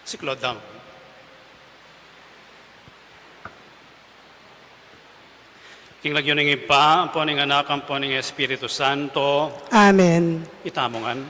Siklod daw. King lagyo ning ipa, po ning anak, ang po ning Espiritu Santo. Amen. Itamongan.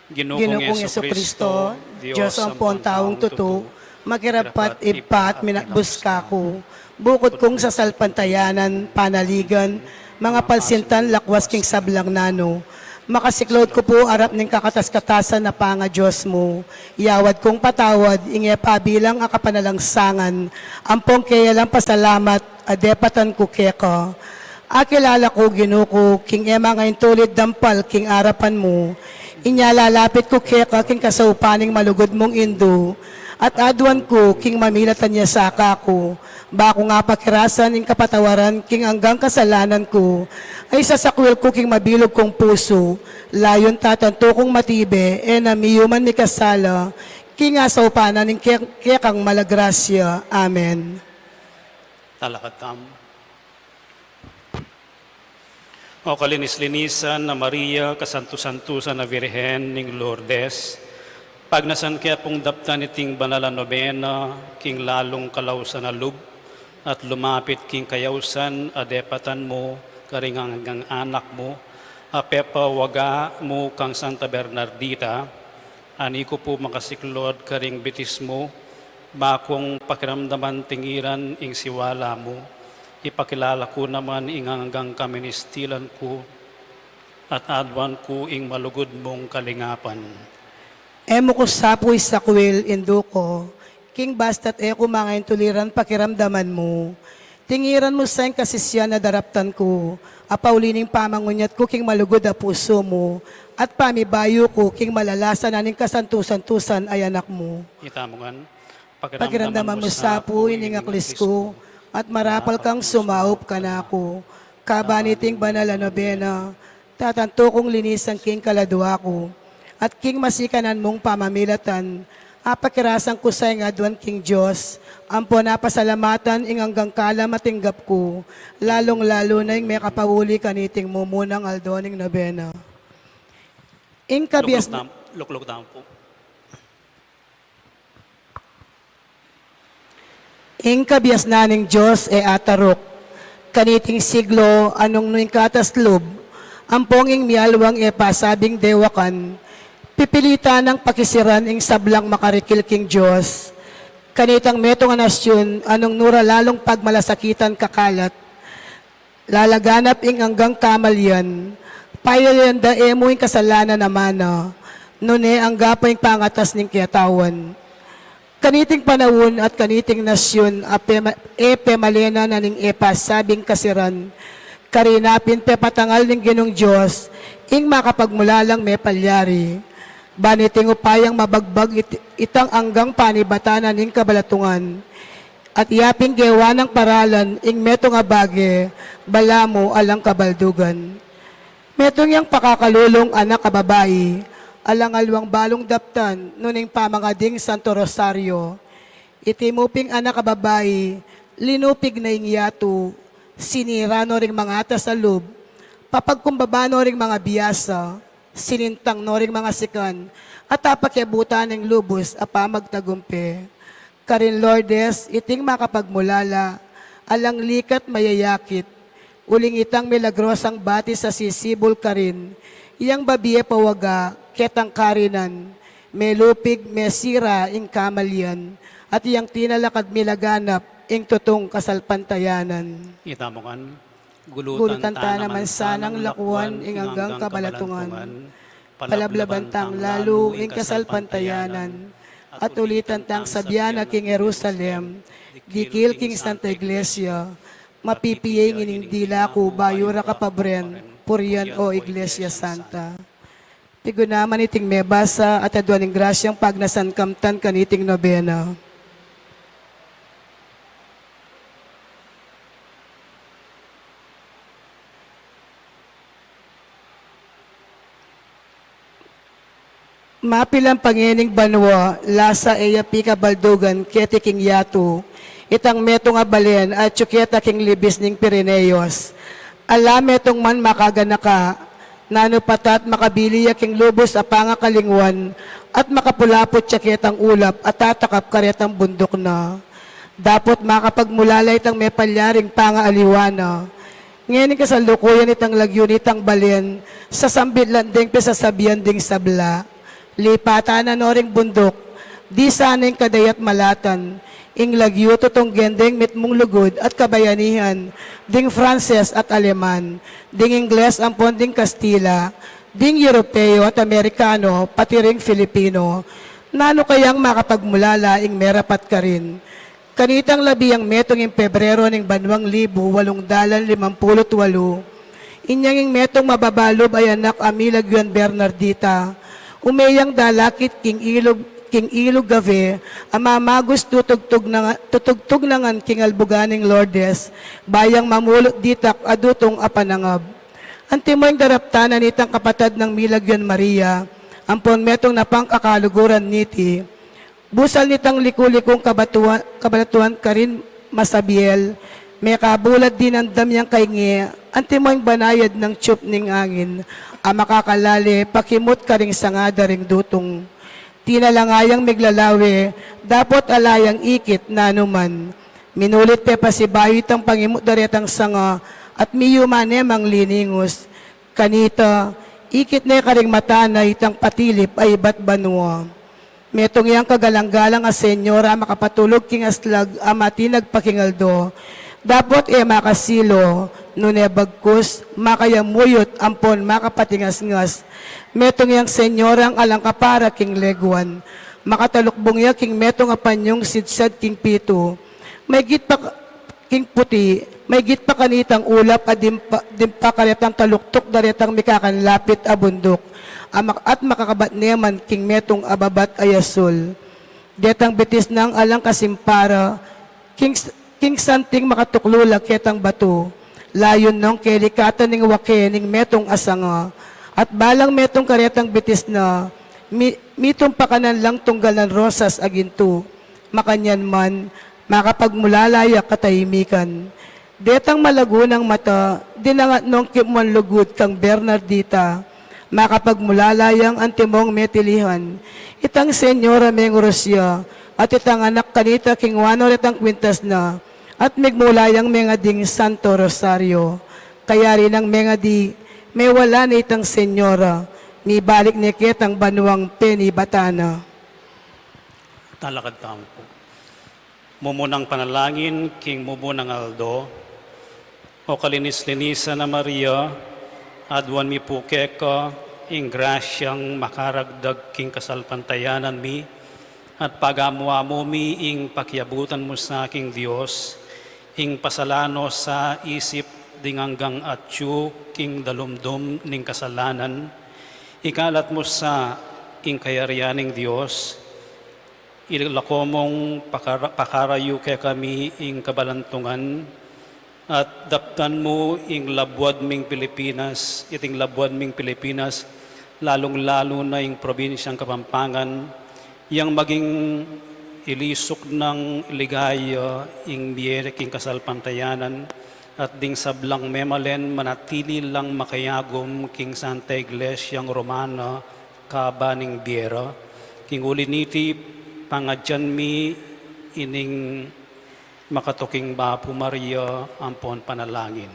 Ginukong Yesu Kristo, Diyos ang pong taong tuto, magirapat ipa at minakbus ka ko. Bukod kong sa salpantayanan, panaligan, mga palsintan, lakwas king sablang nano. Makasiklod ko po arap ng kakatas-katasan na panga Diyos mo. Iyawad kong patawad, ingepa bilang akapanalangsangan. Ampong kaya lang pasalamat, adepatan ko keka. Akilala ko, ginuko, king ema ngayon tulid dampal, king arapan mo. Inyalalapit ko keka, king kasaupaning malugod mong indo. At adwan ko, king mamilatan niya sa ako. Bako nga pakirasan, ing kapatawaran, king hanggang kasalanan ko. Ay sasakwil ko, king mabilog kong puso. Layon tatanto kong matibe, namiyuman ni kasala. King asaupanan, ing kekang malagrasya. Amen. Talakatam. O kalinis-linisan na Maria, kasanto-santusan na Virhen ning Lourdes, pagnasan kaya pong daptan iting banala nobena, king lalong kalawsan na lub, at lumapit king kayawsan, adepatan mo, karingang anak mo, apepa waga mo kang Santa Bernardita, ani ko po makasiklod karing bitis mo, bakong pakiramdaman tingiran ing siwala mo, ipakilala ko naman ing hanggang kaministilan ko, at adwan ko ing malugod mong kalingapan. Emo ko sapoy sa kwil, induko, king basta't eko mga intuliran pakiramdaman mo. Tingiran mo sa kasisyan na daraptan ko, apaulining pamangunyat ko king malugod a puso mo, at pamibayo ko king malalasan aning kasantusan-tusan ay anak mo. Itamongan, Pakiramdaman mo sapoy ning aklis ko, at marapal kang sumaop ka na ako. Kabaniting banal na nobena, tatanto kong linisan king kaladwa ko. At king masikanan mong pamamilatan, apakirasan ko sa ingadwan king Diyos, ampo napasalamatan ing hanggang kala matinggap ko, lalong-lalo na ing may kapawuli kaniting mumunang aldoning nobena. Ing kabias... Luklok down po. Ing kabias naning Diyos atarok, kaniting siglo anong nuing kataslob, ampong ing mialwang pasabing dewakan, pipilita ng pakisiran ing sablang makarikil king Diyos, kanitang metong anasyon, anong nura lalong pagmalasakitan kakalat, lalaganap ing hanggang kamalyan, payalanda emo ing kasalanan naman nune ang gapo ing pangatas ning kiyatawan. Kaniting panahon at kaniting nasyon, malena na ning sabing kasiran, karinapin patangal ning ginong Diyos, ing makapagmulalang may palyari. Baniting upayang mabagbag itang anggang panibatanan ing kabalatungan. At yaping gewa ng paralan ing metong abage, balamo alang kabaldugan. Metong yang pakakalulong anak kababayi, alang alwang balong daptan, nuning pamangading Santo Rosario. Itimuping anak kababayi, linupig na ing yato, sinira no ring mga atas sa loob, papagkumbaba no ring mga biyasa, sinintang no ring mga sikan, at apakyabutan ng lubos apamagtagumpe. Karin Lourdes, iting makapagmulala, alang likat mayayakit, uling itang milagrosang bati sa sisibol karin, iyang babiye pawaga, ketang karinan, melupig, mesira, ing kamalyan, at iyang tinalakad milaganap, ing tutong kasalpantayanan. Itamongan, Gulutan ta naman sanang lakuan, ing hanggang kabalatungan, palablabantang lalo, ing kasalpantayanan, at ulitan tang sabyana king Jerusalem, dikil king Santa Iglesia, mapipiyeng ining dila ko, bayura kapabren, purian o Iglesia Santa. Tigunaman iting mebasa at adwaning grasyang pagnasan kamtan kaniting nobena. Mapilang pangining banwa, lasa eya pika baldugan, keti king yato, itang metong abalen at tsuketa king libis ning Pirineos, Alam etong man makagana ka, nano patat makabiliya king lubos apanga kalingwan, at makapulapot siya kitang ulap at tatakap karetang bundok na. Dapot makapagmulalay itang may palyaring pangaaliwana. Ngayon kasalukuyan itang lagyo nitang balen, sa sambit landing pesasabihan ding sabla. Lipatan na noring bundok, di sana'y kadayat malatan, ing lagyo tutong gendeng mitmong lugod at kabayanihan, ding Frances at Aleman, ding Ingles ampon ding Kastila, ding Europeo at Amerikano, pati ring Filipino, nano kayang makapagmulala ing merapat ka rin. Kanitang labiyang metong ing Pebrero ning banwang 858, inyang ing metong mababalob ay anak Amilagyan Bernardita, umeyang dalakit king ilog gave, amamagos tutugtog nangan king albuganing Lourdes, bayang mamulot ditak adutong apanangab. Antimoy daraptanan nitang kapatad ng Milagyan Maria, ampon metong napangkakaluguran niti, busal nitang likulikong kabalatuan karin masabiel, may kabulad din ang damyang kaingi, antimoy banayad ng tiyup ning angin, makakalali, pakimot karing sangada ring dutong. Tinalangayang miglalawe, dapat alayang ikit na anuman. Minulit pe pasibayit ang pangimot daretang sanga, at miyumanem ang liningos. Kanita, ikit na karing mata na itang patilip ay ba't banwa. Metong yang kagalang-galang a senyora makapatulog king aslag amati nagpakingaldo. Dapat makasilo, nune bagkus, makayamuyot, ampon, makapatingas-ngas. Metong yang senyorang alang kapara king leguan. Makatalukbong ya king metong apanyong sidsad king pito. May git pa king puti, may git pa kanitang ulap at dimpa karetang taluktok daretang mikakanlapit a bundok. At makakabat neman king metong ababat ayasul. Detang bitis ng alang kasimpara, king santing makatuklula ketang bato. Layon nung kelikatan ning wake ning metong asanga. At balang metong karetang bitis na, mitong pakanan lang tunggal ng rosas aginto. Makanyan man, makapagmulalaya katahimikan. Detang malagunang mata, dinangat nung kimon lugod kang Bernardita, makapagmulalayang antimong metilihan. Itang senyora meng Rusya, at itang anak kanita king wano retang kwintas na, at migmulayang mga ding Santo Rosario. Kaya rin ang mga di, may wala na itang senyora, ni balik ni ketang banwang penibatana. Talakad tampo. Mumunang panalangin, king mumunang Aldo, o kalinis-linisa na Maria, adwan mi pukeka, ing grasyang makaragdag king kasalpantayanan mi, at pagamuwa mo mi ing pakiabutan mo sa aking Diyos, ing pasalano sa isip dinganggang atyu king dalumdum ning kasalanan, ikalat mo sa ing kayarianing Diyos, ilako mong pakarayo kay kami ing kabalantungan, at daptan mo ing labwad ming Pilipinas, iting labwad ming Pilipinas, lalong-lalo na ing probinsyang Kapampangan, yang maging ilisok ng ligaya ing biyere king kasalpantayanan, at ding sablang memalen manatili lang makayagom king Santa Iglesyang Romana kabaning biyera, king uliniti pangadyan mi ining makatuking Bapo Maria, ampon panalangin.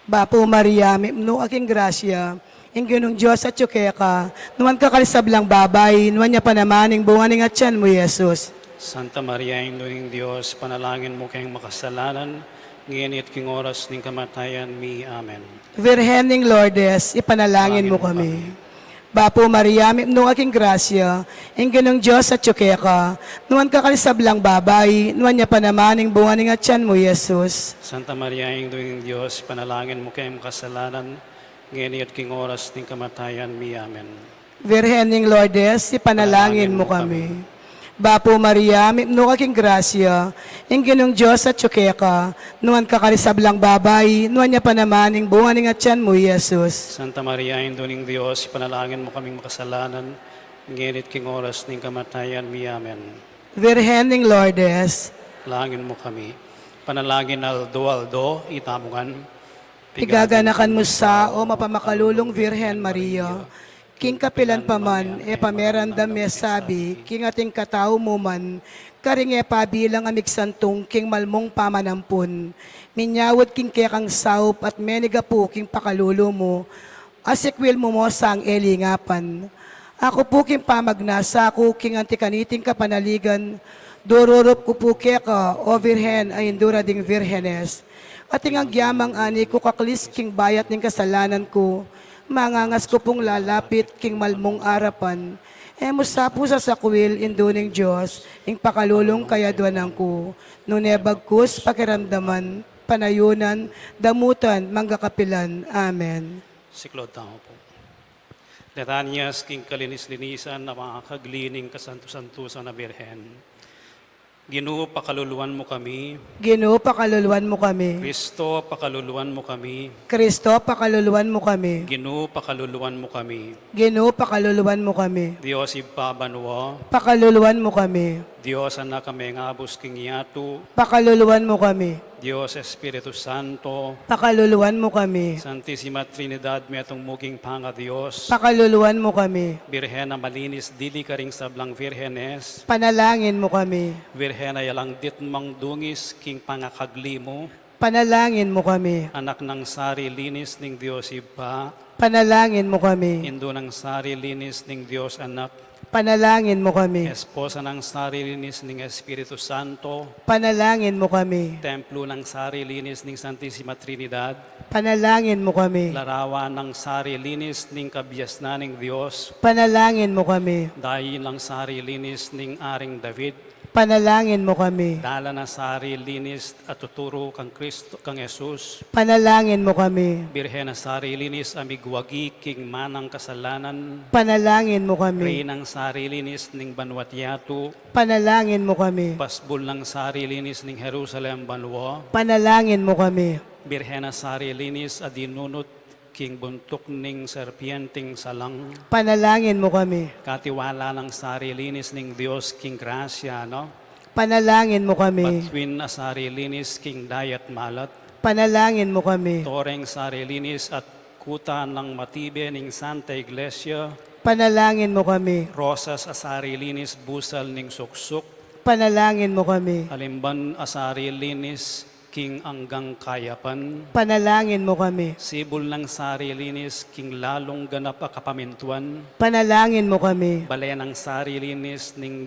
Bapo Maria, mimno aking grasya, ing ginong Diyos at yukeka, nuwan ka kalisablang babay, nuwan niya panamaning bunganing at tiyan mo, Yesus. Santa Maria, Inoong Diyos, panalangin mo kayong makasalanan, ngayon at king oras ning kamatayan mi. Amen. Virhen ning Lourdes, ipanalangin mo kami. Bapo Maria, mimno aking grasya, ing ginong Diyos at yukeka, nuwan ka kalisablang babay, nuwan niya panamaning bunganing at tiyan mo, Yesus. Santa Maria, Inoong Diyos, panalangin mo kayong makasalanan, ngayon at king oras ning kamatayan mi. Amen. Virhen ning Lourdes, ipanalangin mo kami. Bapo Maria, mimno aking grasya, ing ginong Diyos at yukeka, nuwan ka kalisablang babay, nuwan niya panamaning bunganing at tiyan mo, Yesus. Santa Maria, Inoong Diyos, panalangin mo kaming makasalanan, ngayon at king oras ning kamatayan mi. Amen. Virhen ning Lourdes, Langin mo kami. Panalangin Aldo, itamungan. Tigaganakan mo sa o mapamakalulong Virhen Maria, king kapilan pa man, e pamerandam me sabi, king ating katao mo man, karing e pabilang amig santong king malmong pamanampun, minyawad king kekang saup at meniga po king pakalulo mo, asikwil mo mo sang elingapan. Ako po king pamagnasa ko king antikaniting kapanaligan, dururop ko po keka, o Virhen ay indura ding Virhenes. At ang gyamang ani ko kaklis king bayat ning kasalanan ko, mangangas ko pong lalapit king malmong arapan, musa po sa sakwil induning Diyos, ing pakalulong kayaduanan ko, nunebagkus pakiramdaman, panayunan, damutan, manggakapilan. Amen. Siklod tao po. Letanyas king kalinis-linisan na mga kaglining kasanto-santusan na Birhen. Ginoo, pakaluluwan mo kami. Ginoo, pakaluluwan mo kami. Kristo, pakaluluwan mo kami. Kristo, pakaluluwan mo kami. Ginoo, pakaluluwan mo kami. Ginoo, pakaluluwan mo kami. Diyos ipabanwa. Pakaluluwan mo kami. Diyos anak kami nga busking yato. Pakaluluwan mo kami. Diyos Espiritu Santo. Pakaluluwan mo kami. Santissima Trinidad, metong muking panga Diyos. Pakaluluwan mo kami. Birhen na malinis, dili karing sablang Virhenes. Panalangin mo kami. Virhen na yalang ditmang dungis, king pangakagli mo. Panalangin mo kami. Anak ng sari linis ning Diyos iba. Panalangin mo kami. Indo ng sari linis ning Diyos anak. Panalangin mo kami. Esposa ng sari linis ning Espiritu Santo. Panalangin mo kami. Templo ng sari linis ning Santissima Trinidad. Panalangin mo kami. Larawan ng sari linis ning kabiasnan ning Diyos. Panalangin mo kami. Dayi ng sari linis ning Aring David. Panalangin mo kami. Dala na sari linis at tuturo kang Kristo, kang Jesus. Panalangin mo kami. Birhen na sari linis amigwagi king manang kasalanan. Panalangin mo kami. Rey ng sari linis ning Banwatiato. Panalangin mo kami. Pasbol ng sari linis ning Jerusalem Banwa. Panalangin mo kami. Birhen na sari linis adinunot king buntok ning serpienteng salang. Panalangin mo kami. Katiwala ng sari linis ning Dios king grasya, no? Panalangin mo kami. Patwin na sari linis king dayat malat. Panalangin mo kami. Toreng sari linis at kuta ng matibe ning Santa Iglesia. Panalangin mo kami. Rosas asari linis busal ning suksuk. Panalangin mo kami. Alimban asari linis king anggang kayapan. Panalangin mo kami. Sibol ng sari linis king lalong ganap a kapamintuan. Panalangin mo kami. Balay ng sari linis ning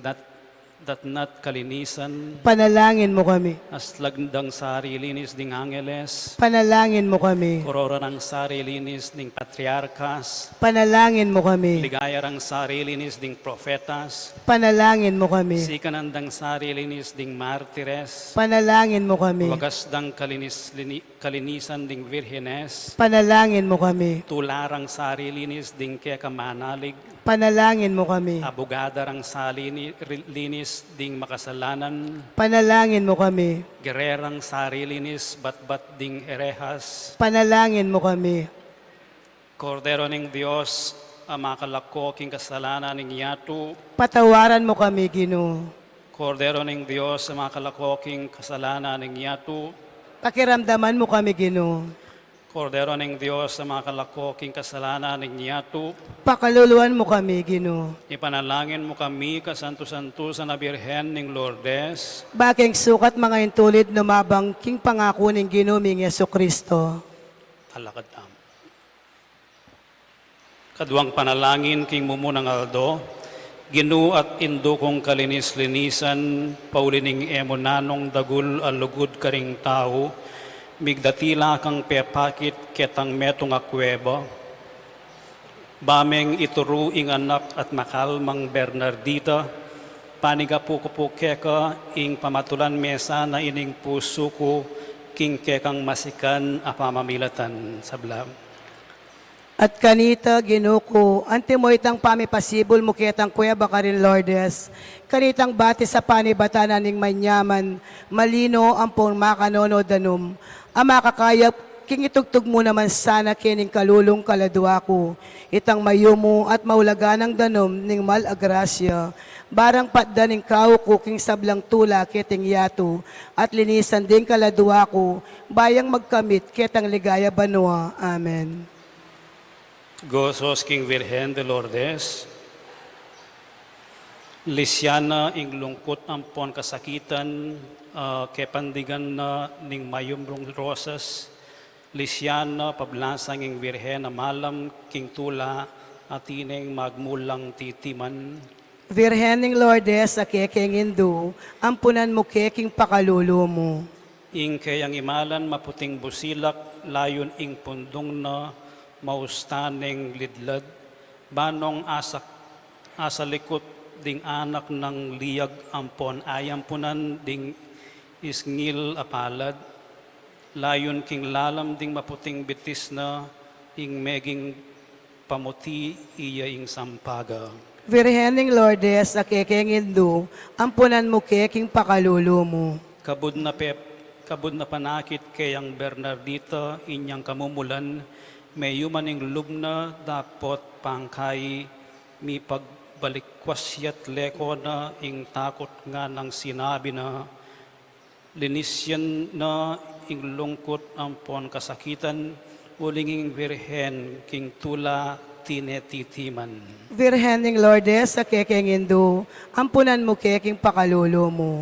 datnat kalinisan. Panalangin mo kami. Aslagdang sari linis ding angeles. Panalangin mo kami. Korora ng sari linis ding patriarkas. Panalangin mo kami. Ligaya ng sari linis ding profetas. Panalangin mo kami. Sikanandang sari linis ding martires. Panalangin mo kami. Wagasdang kalinisan ding virhenes. Panalangin mo kami. Tularang sari linis ding kekamanalig. Panalangin mo kami. Abogadarang sari linis ding makasalanan. Panalangin mo kami. Gererang sari linis batbat ding erehas. Panalangin mo kami. Kordero ning Dios, amakalako king kasalanan ning yato. Patawaran mo kami, Ginoo. Kordero ning Dios, amakalako king kasalanan ning yato. Pakiramdaman mo kami, Ginoo. Kordero ning Dios, amakalako king kasalanan ning yato. Pakaluluwan mo kami, Ginoo. Ipanalangin mo kami, kasanto-santo sa Birhen ning Lourdes. Baking sukat mga intulid numabang king pangako ning Ginoo ming Yesukristo. Alakad am. Kaduang panalangin king mumunang aldo. Ginoo at indo kong kalinis-linisan, paulining emonanong dagul alugod karing tao. Migdatila kang pepakit ketang metong akweba. Bameng ituru ing anak at makalmang Bernardita. Paniga po keka ing pamatulan mesa na ining puso ko king kekang masikan a pamamilatan sa blam. At kanita, Ginoo ko, antimoy tang pamipasibol mo kitang kuweba ka rin, Lourdes. Kanitang bati sa panibatanan ning manyaman, malino ang pong makanono danum. Ang makakayap king itugtog mo naman sana kining kalulong kaladwa ko, itang mayumo at maulaga ng danom ning malagrasya, barang patda ning kao ko king sablang tula kiting yato, at linisan din kaladwa ko, bayang magkamit kitang ligaya banwa. Amen. Gozos King Virgen de Lourdes, Lisiana ing lungkot ampon kasakitan, kepandigan na ning mayumrong rosas, Lisiana pablasang ing Virhen na malam king tula at ining magmulang titiman. Virhen ning Lourdes, sa keking Indu, ampunan mo keking pakalulo mo. Ing kayang imalan maputing busilak, layon ing pundong na maustaning lidlad, banong asalikot ding anak ng liyag ampon, ayampunan ding isngil apalad, layon king lalam ding maputing bitis na, ing meging pamuti iya ing sampaga. Virhen ning Lourdes, sa keking Indu, ampunan mo keking pakalulo mo. Kabud na panakit kayang Bernardita, inyang kamumulan, may yumaning lubna dapot pangkay, mi pagbalikwasya't leko na ing takot nga ng sinabi na, linisyan na ing lungkot ampon kasakitan, ulinging Virhen king tula tinetitiman. Virhen ning Lourdes, sa keking Indu, ampunan mo keking pakalulo mo.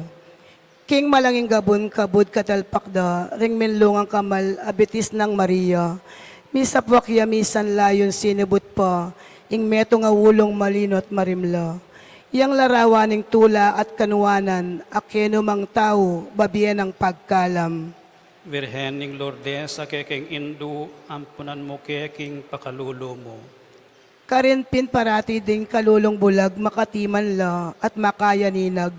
King malanging gabon kabud katalpakda, ring minlungang kamal abitis ng Maria, misapwakya misan layon sinubot pa, ing meto nga wulong malinot marimla. Yang larawaning tula at kanuwanan, akeno mang tao, babiyan ng pagkalam. Virhen ning Lourdes, sa keking Indu, ampunan mo keking pakalulo mo. Karinpin parati ding kalulong bulag, makatiman la at makayaninag,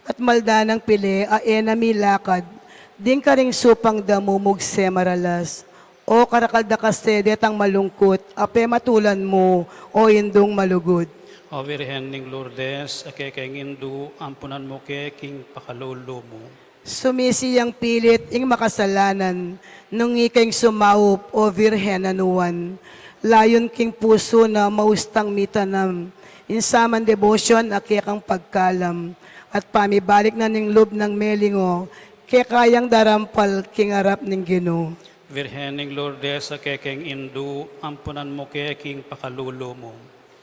at maldanang pili, aena milakad, ding karing supang damumug semaralas, o karakalda kasedet ang malungkot, ape matulan mo, o indong malugod. O Virhen ning Lourdes, keking Indu, ampunan mo keking pakalulo mo. Sumisi ang pilit, ing makasalanan, nung ikeng sumaup, o Virhen anuan, layon king puso na maustang mitanam, insaman devotion, akekang pagkalam, at pamibalik na ning loob ng melingo, kayang darampal king arap ning Ginoo. Virhen ning Lourdes, sa keking Indu, ampunan mo keking pakalulo mo.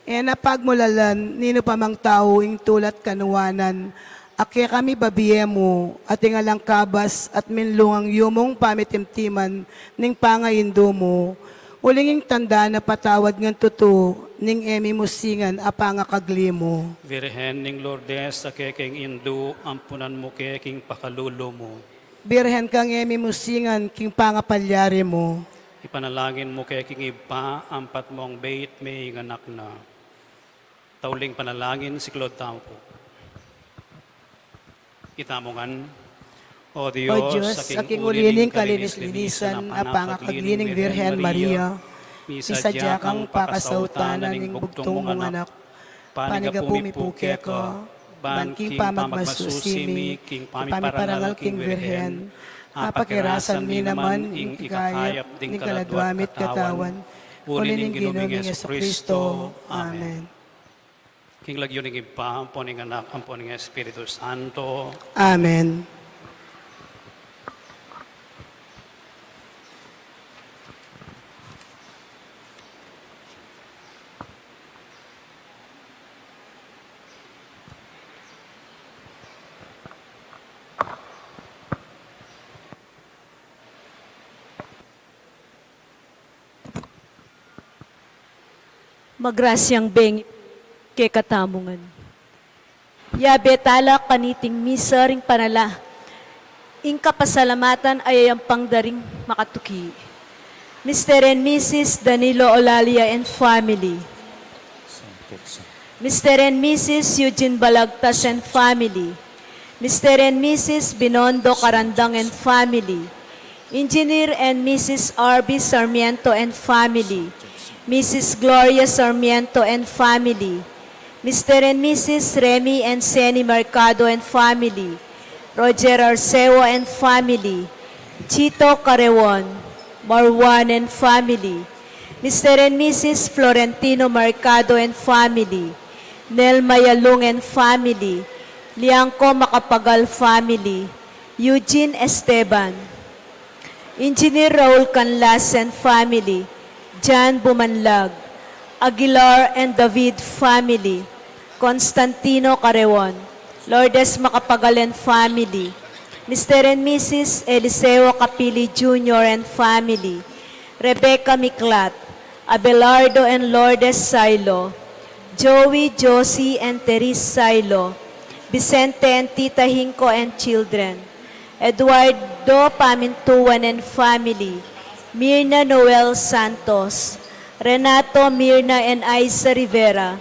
E napagmulalan, nino pa mang tao ing tulat kanuwanan, ake kami babiye mo, at ingalang kabas at minlungang yumong pamitimtiman ning pangayindo mo, ulinging tanda na patawad ngan tuto, ning emi musingan apanga kaglimo. Virhen ning Lourdes, sa keking Indu, ampunan mo keking pakalulo mo. Birhen kang emi musingan king pangapalyari mo. Ipanalangin mo keking iba, ampat mong bait may nganak na. Tauling panalangin si Claude Tampo. Itamongan, O O Diyos, Diyos, sa king ulining kalinis-linisan, apangakaglining Virhen Maria, misadya kang pakasautanan ning bugtong mong anak, panigapumi puke ko, ban king pamagmasusimi, king pamiparangal king Virhen, apakirasan mi naman ing ikayap ning kaladwamit katawan, ulining ginuming Yesu Kristo. Amen. King lagyo ning iba, ampon ning anak, ampon ning Espiritu Santo. Amen. Magrasyang beng ke katamungan. Yabetala kaniting misa ring panala. Ing kapasalamatan ay ang pangdaring makatuki. Mr. and Mrs. Danilo Olalia and family. Mr. and Mrs. Eugene Balagtas and family. Mr. and Mrs. Binondo Carandang and family. Engineer and Mrs. R.B. Sarmiento and family. Mrs. Gloria Sarmiento and family, Mr. and Mrs. Remy and Seni Mercado and family, Roger Arceo and family, Chito Carewon, Marwan and family. Mr. and Mrs. Florentino Mercado and family. Nel Mayalong and family. Liangco Macapagal family. Eugene Esteban. Engineer Raul Canlas and family. John Bumanlag. Aguilar and David family. Constantino Carewon. Lourdes Macapagal and family. Mr. and Mrs. Eliseo Capili Jr. and family. Rebecca Miklat. Abelardo and Lourdes Silo. Joey, Josie, and Therese Silo. Vicente and Tita Hinko and children. Eduardo Pamintuan and family. Mirna Noel Santos. Renato, Mirna, and Isa Rivera.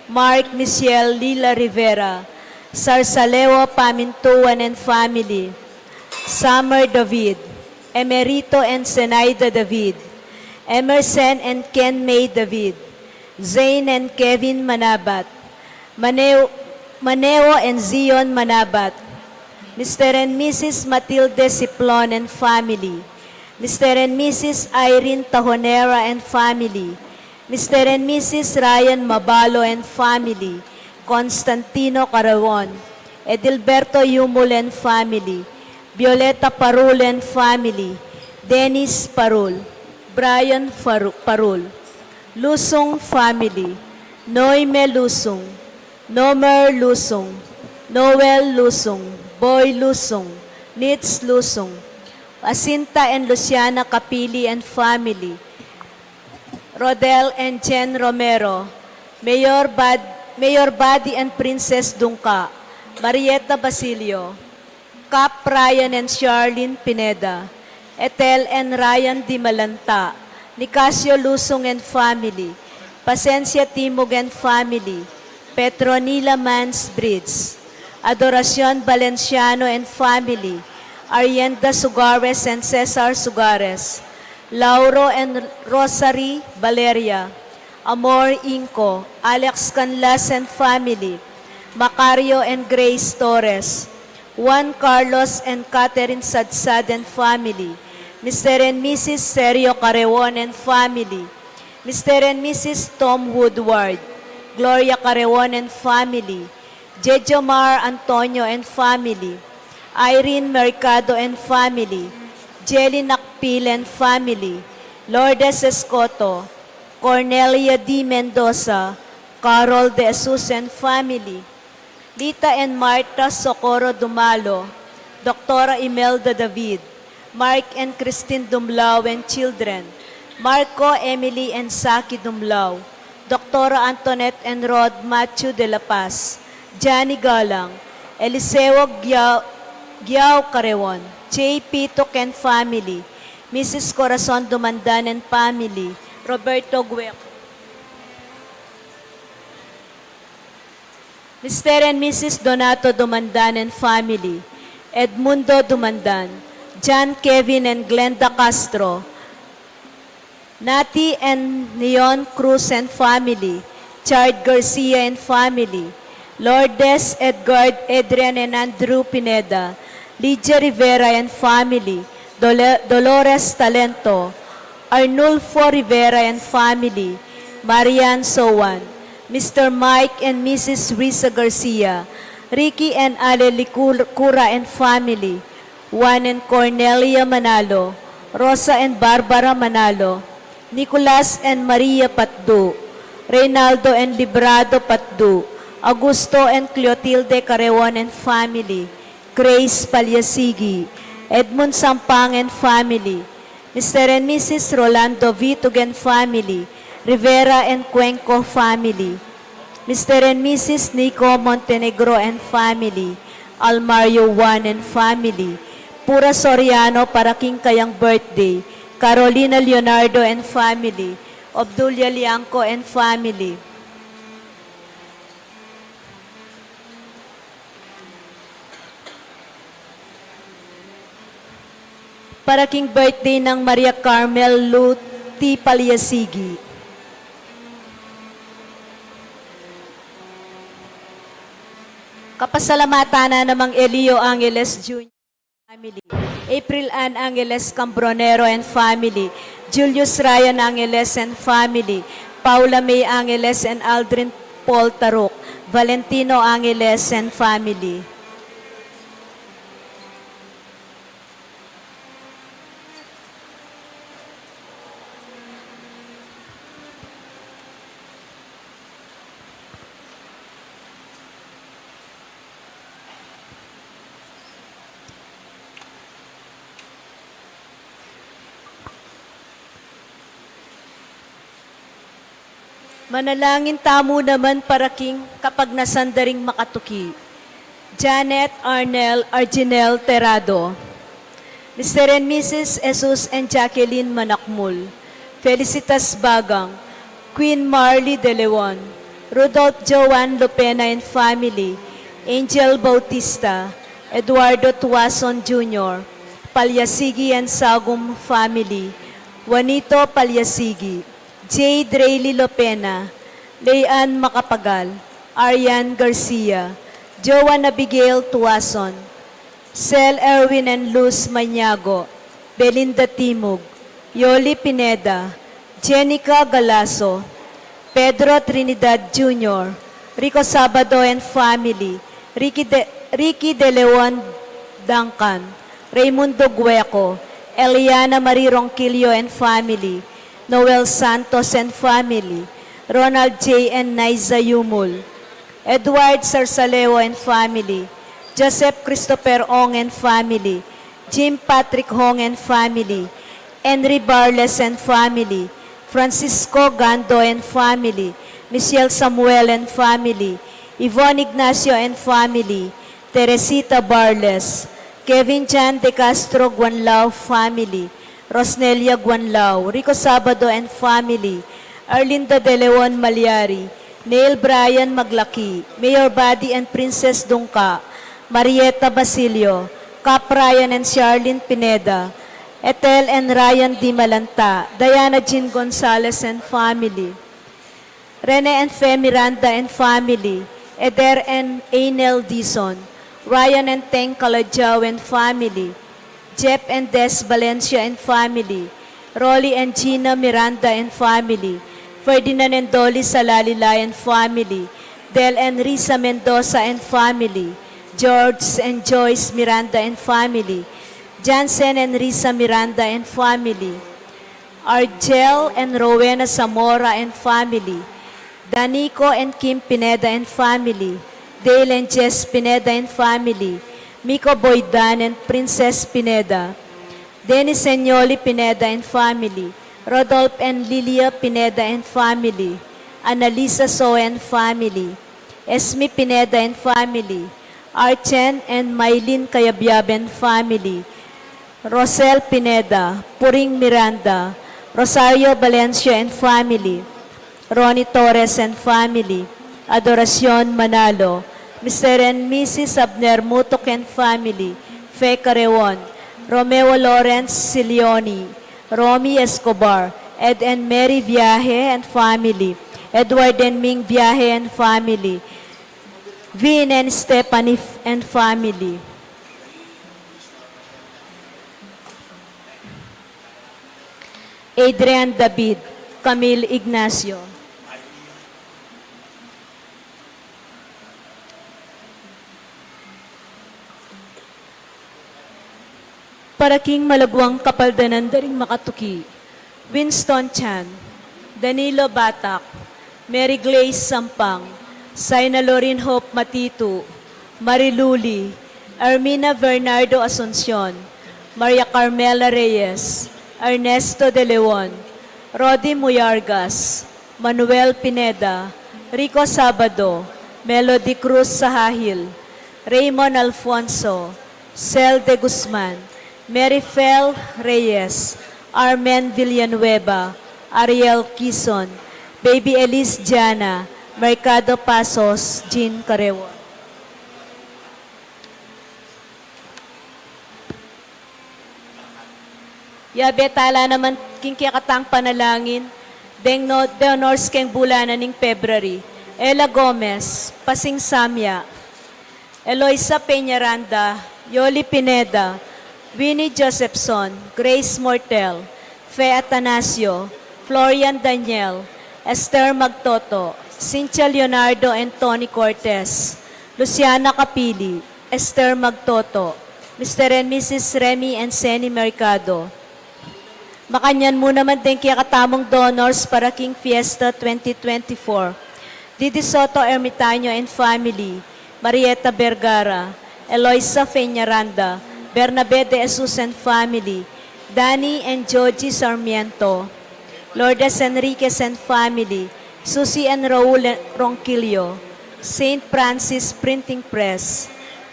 Mark, Michelle, Lila Rivera. Sarsalewa Pamintuan and family. Summer David. Emerito and Zenaida David. Emerson and Ken May David. Zane and Kevin Manabat. Maneo and Zion Manabat. Mr. and Mrs. Matilde Siplon and family. Mr. and Mrs. Irene Tahonera and family. Mr. and Mrs. Ryan Mabalo and family. Constantino Carawon. Edilberto Yumul and family. Violeta Parul and family. Dennis Parul. Brian Parul. Lusong family. Noime Lusong. Nomer Lusong. Noel Lusong. Boy Lusong. Nitz Lusong. Asinta and Luciana Capili and family. Rodel and Jen Romero. Mayor Buddy and Princess Dungka. Marietta Basilio. Cap Ryan and Charlene Pineda. Ethel and Ryan Di Malanta. Nicasio Lusong and family. Pasencia Timog and family. Petronila Mans Bridge. Adoracion Valenciano and family. Arienda Sugares and Cesar Sugares. Lauro and Rosary Valeria. Amor Inco. Alex Canlas and family. Macario and Grace Torres. Juan Carlos and Catherine Sadsad and family. Mr. and Mrs. Sergio Carewon and family. Mr. and Mrs. Tom Woodward. Gloria Carewon and family. Jejomar Antonio and family. Irene Mercado and family. Jelly Nakpil and family. Lourdes Escoto. Cornelia D. Mendoza. Carol De Jesus and family. Lita and Marta Socorro Dumalo. Dr. Imelda David. Mark and Christine Dumlao and children. Marco, Emily, and Saki Dumlao. Dr. Antoinette and Rod Matthew de la Paz. Johnny Galang. Eliseo Giao Carewon. J. Pitok and family. Mrs. Corazon Dumandan and family. Roberto Gueco. Mr. and Mrs. Donato Dumandan and family. Edmundo Dumandan. John Kevin and Glenda Castro. Nati and Neon Cruz and family. Chard Garcia and family. Lourdes, Edgard, Adrian and Andrew Pineda. Lydia Rivera and family. Dolores Talento. Arnulfo Rivera and family. Marian Sowan. Mr. Mike and Mrs. Risa Garcia. Ricky and Ale Licura and family. Juan and Cornelia Manalo. Rosa and Barbara Manalo. Nicolas and Maria Patdu. Reynaldo and Librado Patdu. Augusto and Clotilde Carewon and family. Grace Palyasigi. Edmund Sampang and family. Mr. and Mrs. Rolando Vitug and family. Rivera and Cuenco family. Mr. and Mrs. Nico Montenegro and family. Almario Juan and family. Pura Soriano para king kayang birthday. Carolina Leonardo and family. Obdulia Liangco and family. Para king birthday ng Maria Carmel Luti Palyasigi. Kapasalamatan na namang Elio Angeles Jr. family. April Ann Angeles Cambronero and family, Julius Ryan Angeles and family, Paula May Angeles and Aldrin Paul Taruk, Valentino Angeles and family. Manalangin tamo naman para king kapag nasandaring makatuki. Janet Arnel Arginel Terrado. Mr. and Mrs. Jesus and Jacqueline Manakmul. Felicitas Bagang. Queen Marley De Leon. Rudolph Joan Lopena and family. Angel Bautista. Eduardo Tuason Jr. Palyasigi and Sagum family. Juanito Palyasigi. Jade Rayleigh Lopena, Leanne Macapagal, Arian Garcia, Joan Abigail Tuason, Sel Erwin and Luz Maniago, Belinda Timog, Yoli Pineda, Jenica Galaso, Pedro Trinidad Jr., Rico Sabado and family, Ricky De Leon Duncan, Raimundo Gueco, Eliana Marie Ronquillo and family, Noel Santos and family, Ronald J. and Naiza Yumul, Edward Sarsaleo and family, Joseph Christopher Ong and family, Jim Patrick Hong and family, Henry Barles and family, Francisco Gando and family, Michelle Samuel and family, Yvonne Ignacio and family, Teresita Barles, Kevin Jan De Castro Guanlao family, Rosnelia Guanlao, Rico Sabado and family, Arlinda De Leon Malyari, Neil Brian Maglaki, Mayor Buddy and Princess Dungka, Marieta Basilio, Cap Ryan and Charlene Pineda, Ethel and Ryan Di Malanta, Diana Jean Gonzalez and family, Rene and Fe Miranda and family, Eder and Ainel Dizon, Ryan and Teng Kalajao and family, Jeff and Des Valencia and family, Rolly and Gina Miranda and family, Ferdinand and Dolly Salalila and family, Del and Risa Mendoza and family, George and Joyce Miranda and family, Jansen and Risa Miranda and family, Argel and Rowena Zamora and family, Danico and Kim Pineda and family, Dale and Jess Pineda and family, Miko Boydan and Princess Pineda, Dennis and Yoli Pineda and family, Rodolph and Lilia Pineda and family, Annalisa So and family, Esme Pineda and family, Archen and Mylene Kayabyab and family, Rosel Pineda, Puring Miranda, Rosario Valencia and family, Ronnie Torres and family, Adoracion Manalo, Mr. and Mrs. Abner Mutok and family, Fe Carewon, Romeo Lawrence Silioni, Romy Escobar, Ed and Mary Viaje and family, Edward and Ming Viaje and family, Vin and Stephanie and family. Adrian David, Camille Ignacio. Para king malagwang kapaldanan daring makatuki, Winston Chan, Danilo Batak, Mary Glaze Sampang, Saina Lorin Hope Matitu, Mariluli, Armina Bernardo Asuncion, Maria Carmela Reyes, Ernesto De Leon, Rodi Muyargas, Manuel Pineda, Rico Sabado, Melody Cruz Sahahil, Raymond Alfonso, Cel De Guzman, Mary Fel Reyes, Armen Villanueva, Ariel Quizon, Baby Elise Jana, Mercado Pasos, Jean Carewon. Yabe tala naman king kiyakatang panalangin, deng no de honors keng bulanan ning February, Ella Gomez, Pasing Samya, Eloisa Peñaranda, Yoli Pineda, Winnie Josephson, Grace Mortel, Fe Atanasio, Florian Daniel, Esther Magtoto, Cynthia Leonardo and Tony Cortez, Luciana Capili, Esther Magtoto, Mr. and Mrs. Remy and Senny Mercado. Makanyan mo naman din kaya katamong donors para King Fiesta 2024. Didi Soto Ermitaño and family, Marieta Vergara, Eloisa Feñaranda, Bernabe de Jesus and family, Danny and Joji Sarmiento, Lourdes Enriquez and family, Susie and Raul Ronquillo, St. Francis Printing Press,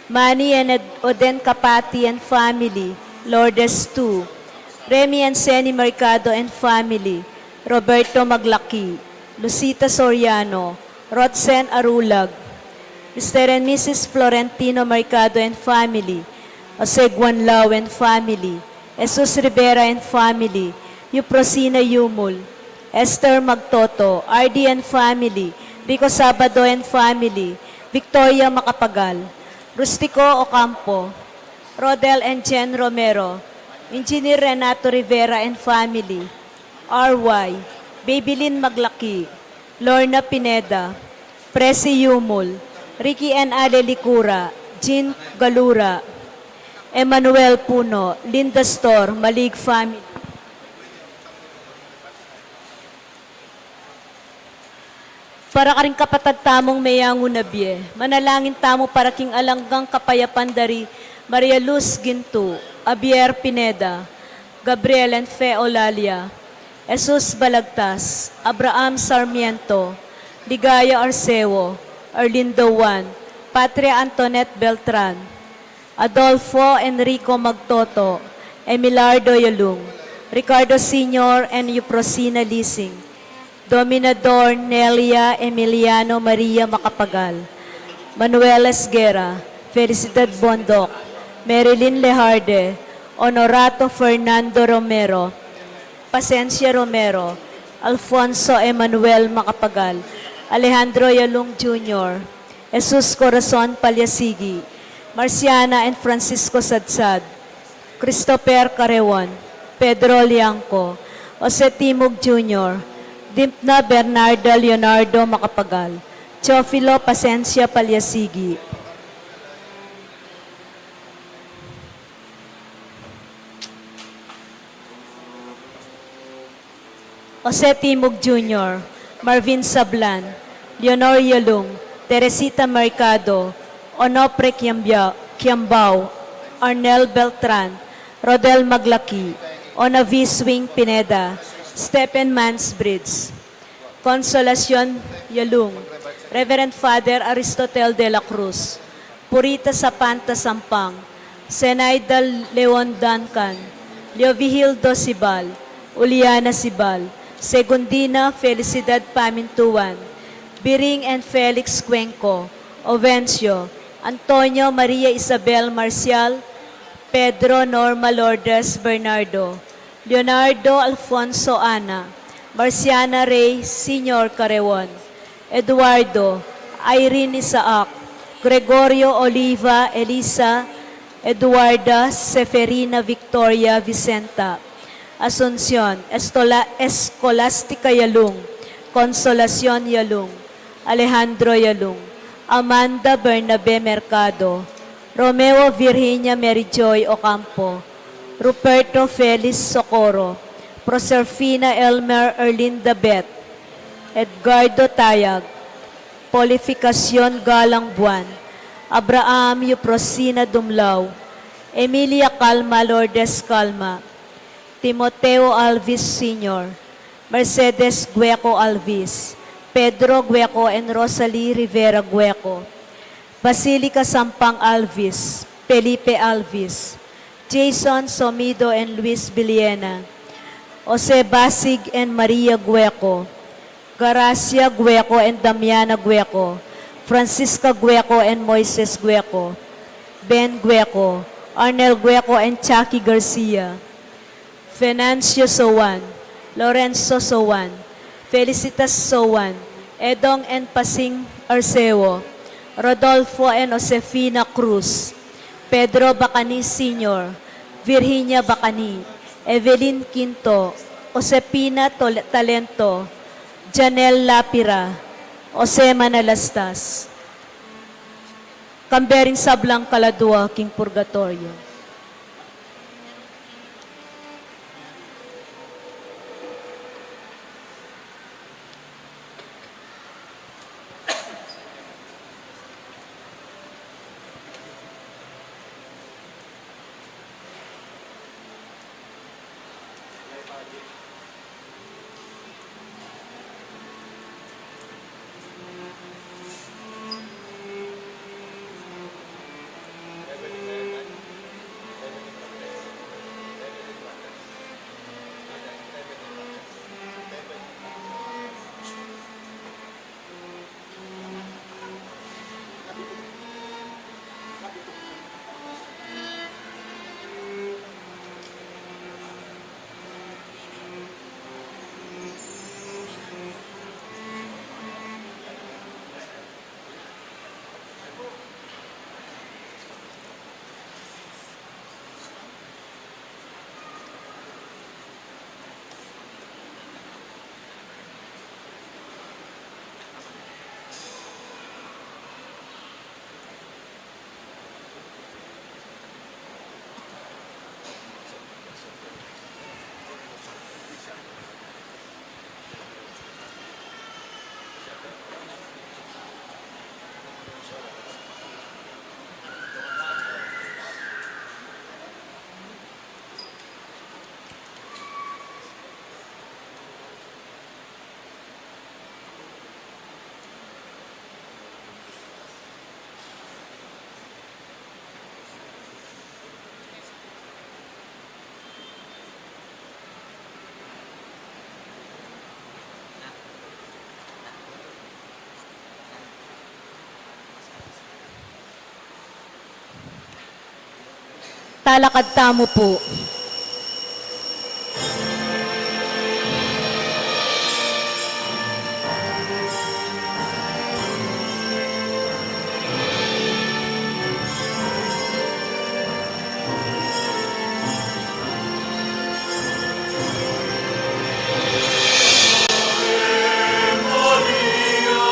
Manny and Oden Kapati and family, Lourdes 2, Remy and Senny Mercado and family, Roberto Maglaki, Lucita Soriano, Rodsen Arulag, Mr. and Mrs. Florentino Mercado and family, Jose Guanlao and family, Jesus Rivera and family, Yuprosina Yumul, Esther Magtoto, RD and family, Rico Sabado and family, Victoria Macapagal, Rustico Ocampo, Rodel and Jen Romero, Engineer Renato Rivera and family, RY, Babylin Maglaki, Lorna Pineda, Presi Yumul, Ricky N. Ale Licura, Jean Galura, Emmanuel Puno, Linda Store, Malig family. Para ka rin kapatad tamong mayango na biye, manalangin tamo para king alanggang kapayapan dari Maria Luz Ginto, Abier Pineda, Gabriel and Fe Olalia, Jesus Balagtas, Abraham Sarmiento, Ligaya Arceo, Arlindo Juan, Patria Antoinette Beltran, Adolfo Enrico Magtoto, Emilardo Yalung, Ricardo Sr. and Euprosina Lising, Dominador Nelia Emiliano Maria Macapagal, Manuel Esguera, Felicidad Bondoc, Marilyn Lejarde, Honorato Fernando Romero, Pasencia Romero, Alfonso Emmanuel Macapagal, Alejandro Yalung Jr., Jesus Corazon Palyasigi, Marciana and Francisco Sadsad, Christopher Carewon, Pedro Liangco, Jose Timog Jr., Dimpna Bernarda Leonardo Macapagal, Teofilo Pasencia Palyasigi. Jose Timog Jr., Marvin Sablan, Leonor Yalung, Teresita Mercado, Onopre Kiambao, Arnel Beltran, Rodel Maglaki, Onavi Swing Pineda, Stephen Mansbridge, Consolacion Yalung, Reverend Father Aristotel de la Cruz, Purita Sapanta Sampang, Senaida Leon Duncan, Leovihildo Sibal, Uliana Sibal, Segundina Felicidad Pamintuan, Biring and Felix Cuenco, Ovencio, Antonio Maria Isabel Marcial, Pedro Norma Lourdes Bernardo, Leonardo Alfonso Ana, Marciana Rey Sr. Carewon, Eduardo, Irene Isaac, Gregorio Oliva Elisa, Eduarda Seferina Victoria Vicenta, Asuncion, Escolastica Yalung, Consolacion Yalung, Alejandro Yalung, Amanda Bernabe Mercado, Romeo Virginia Merijoy Ocampo, Ruperto Felix Socorro, Proserfina Elmer Erlinda Bet, Edgardo Tayag, Polificacion Galang Buwan, Abraham Yuprosina Dumlao, Emilia Calma Lourdes Calma, Timoteo Alvis Sr., Mercedes Gueco Alvis, Pedro Gueco and Rosalie Rivera Gueco, Basilica Sampang Alvis, Felipe Alvis, Jason Somido and Luis Villena, Jose Basig and Maria Gueco, Garacia Gueco and Damiana Gueco, Francisca Gueco and Moises Gueco, Ben Gueco, Arnel Gueco and Chucky Garcia, Venancio Sowan, Lorenzo Sowan, Felicitas Sowan, Edong and Pasing Arceo, Rodolfo and Josefina Cruz, Pedro Bacanis Sr., Virginia Bacani, Evelyn Quinto, Josepina Talento, Janelle Lapira, Jose Manalastas, Cambering Sablang Caladua, King Purgatorio. Talakad tamo po. Maria,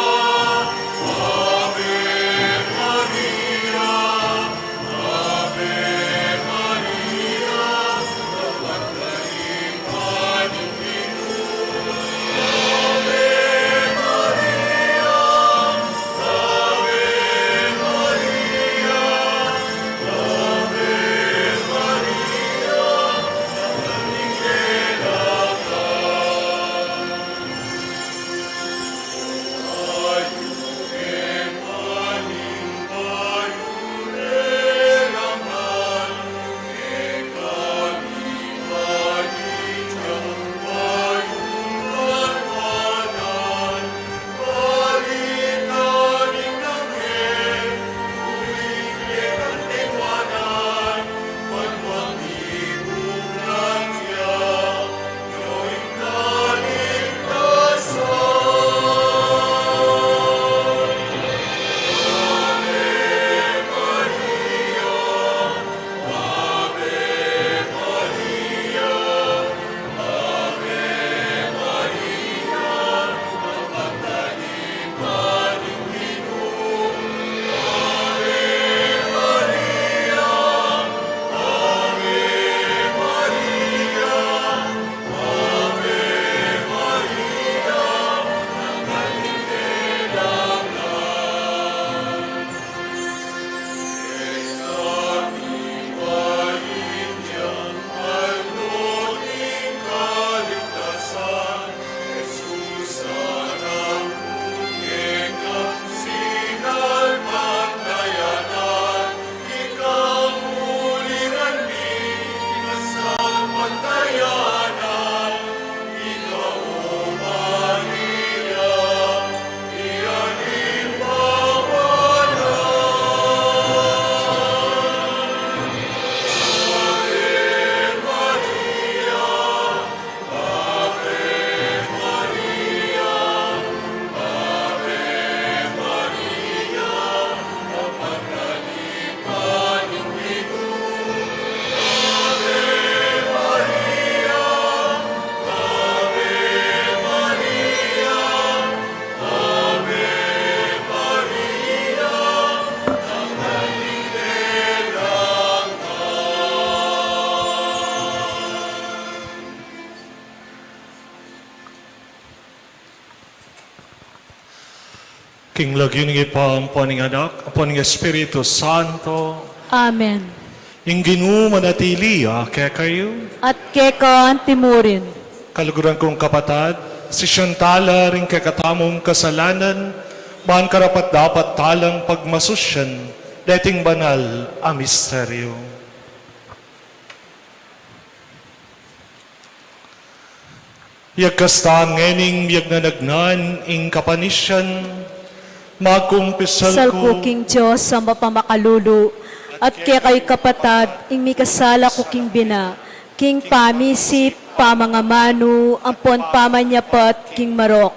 King lagining ipampuan ng anak, apon ng Espiritu Santo, Amen. yung ginumanatili kaya kayo, At kekaan timurin. kaluguran kong kapatad, si Shantala rin kakatamong kasalanan, maan karapat dapat talang pagmasusyan, dating banal ang misteryo. Yagkasta ngening yagnanagnan ing kapanisyan, magkumpisal Sal ko, ko king Diyos sa mapamakalulu, at kaya kay kapatad, ing mi kasala ko king bina, king pamisip, pamangamanu, ampon pamanyapat, king marok,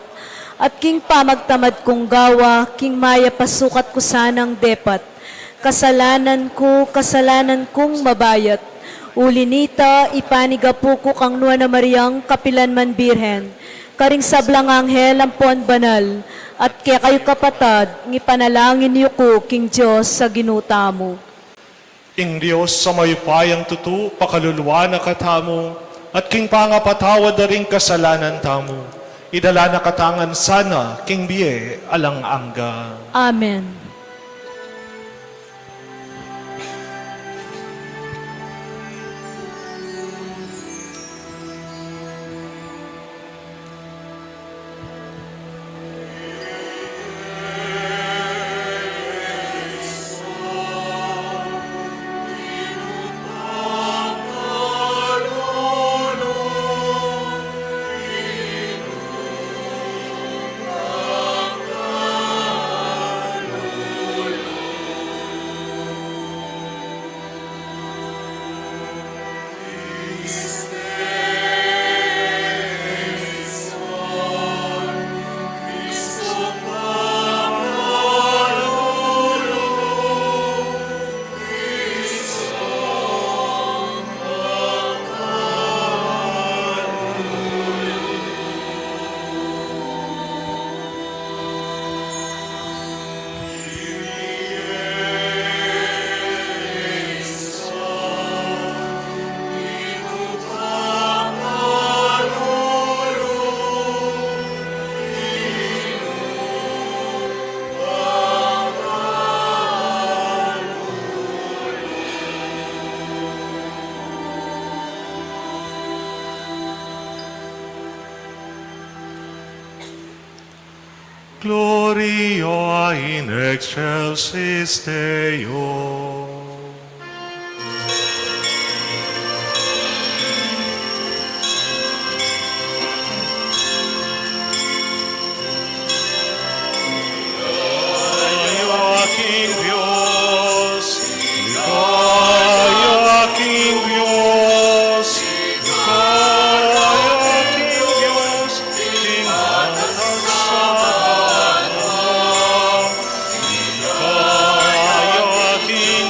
at king pamagtamad kong gawa, king maya pasukat ko sanang depat, kasalanan kong mabayat, ulinita, ipanigapu ko kang nuwa na Mariang kapilan man birhen, karing sablang anghel ampon banal, at kaya kayo kapatad, ngipanalangin niyo ko, king Diyos, sa ginuta mo. ing Diyos sa mayupayang tutu, pakaluluwa na katamo, at king pangapatawad na rin kasalanan tamo. Idala na katangan sana, king biye, alang angga. Amen. Gloria in excelsis Deo. Ikaw aking Diyos, Ikaw aking Diyos, Ikaw aking Diyos, ingatan sa Ikaw aking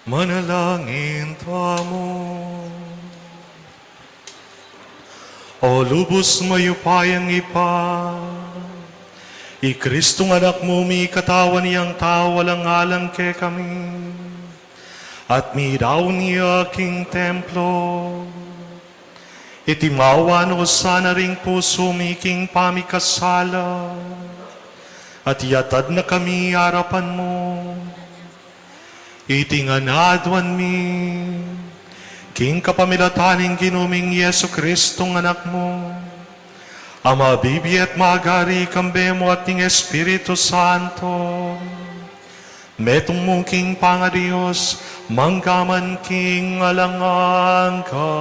Manalangin tamo. O lubos mayupayang ipa, Kristong anak mo, mi katawan niyang tao, walang-alang ke kami. At miraw niya king templo, itimawan o sana ring puso mi king pamikasala, at yatad na kami harapan mo. Itinganadwan mi, king kapamilataning ginuming Yesu Kristong anak mo, Ama, bibi at magari kambe mo ating Espiritu Santo, metong mong king pangadios, manggaman king alangangka.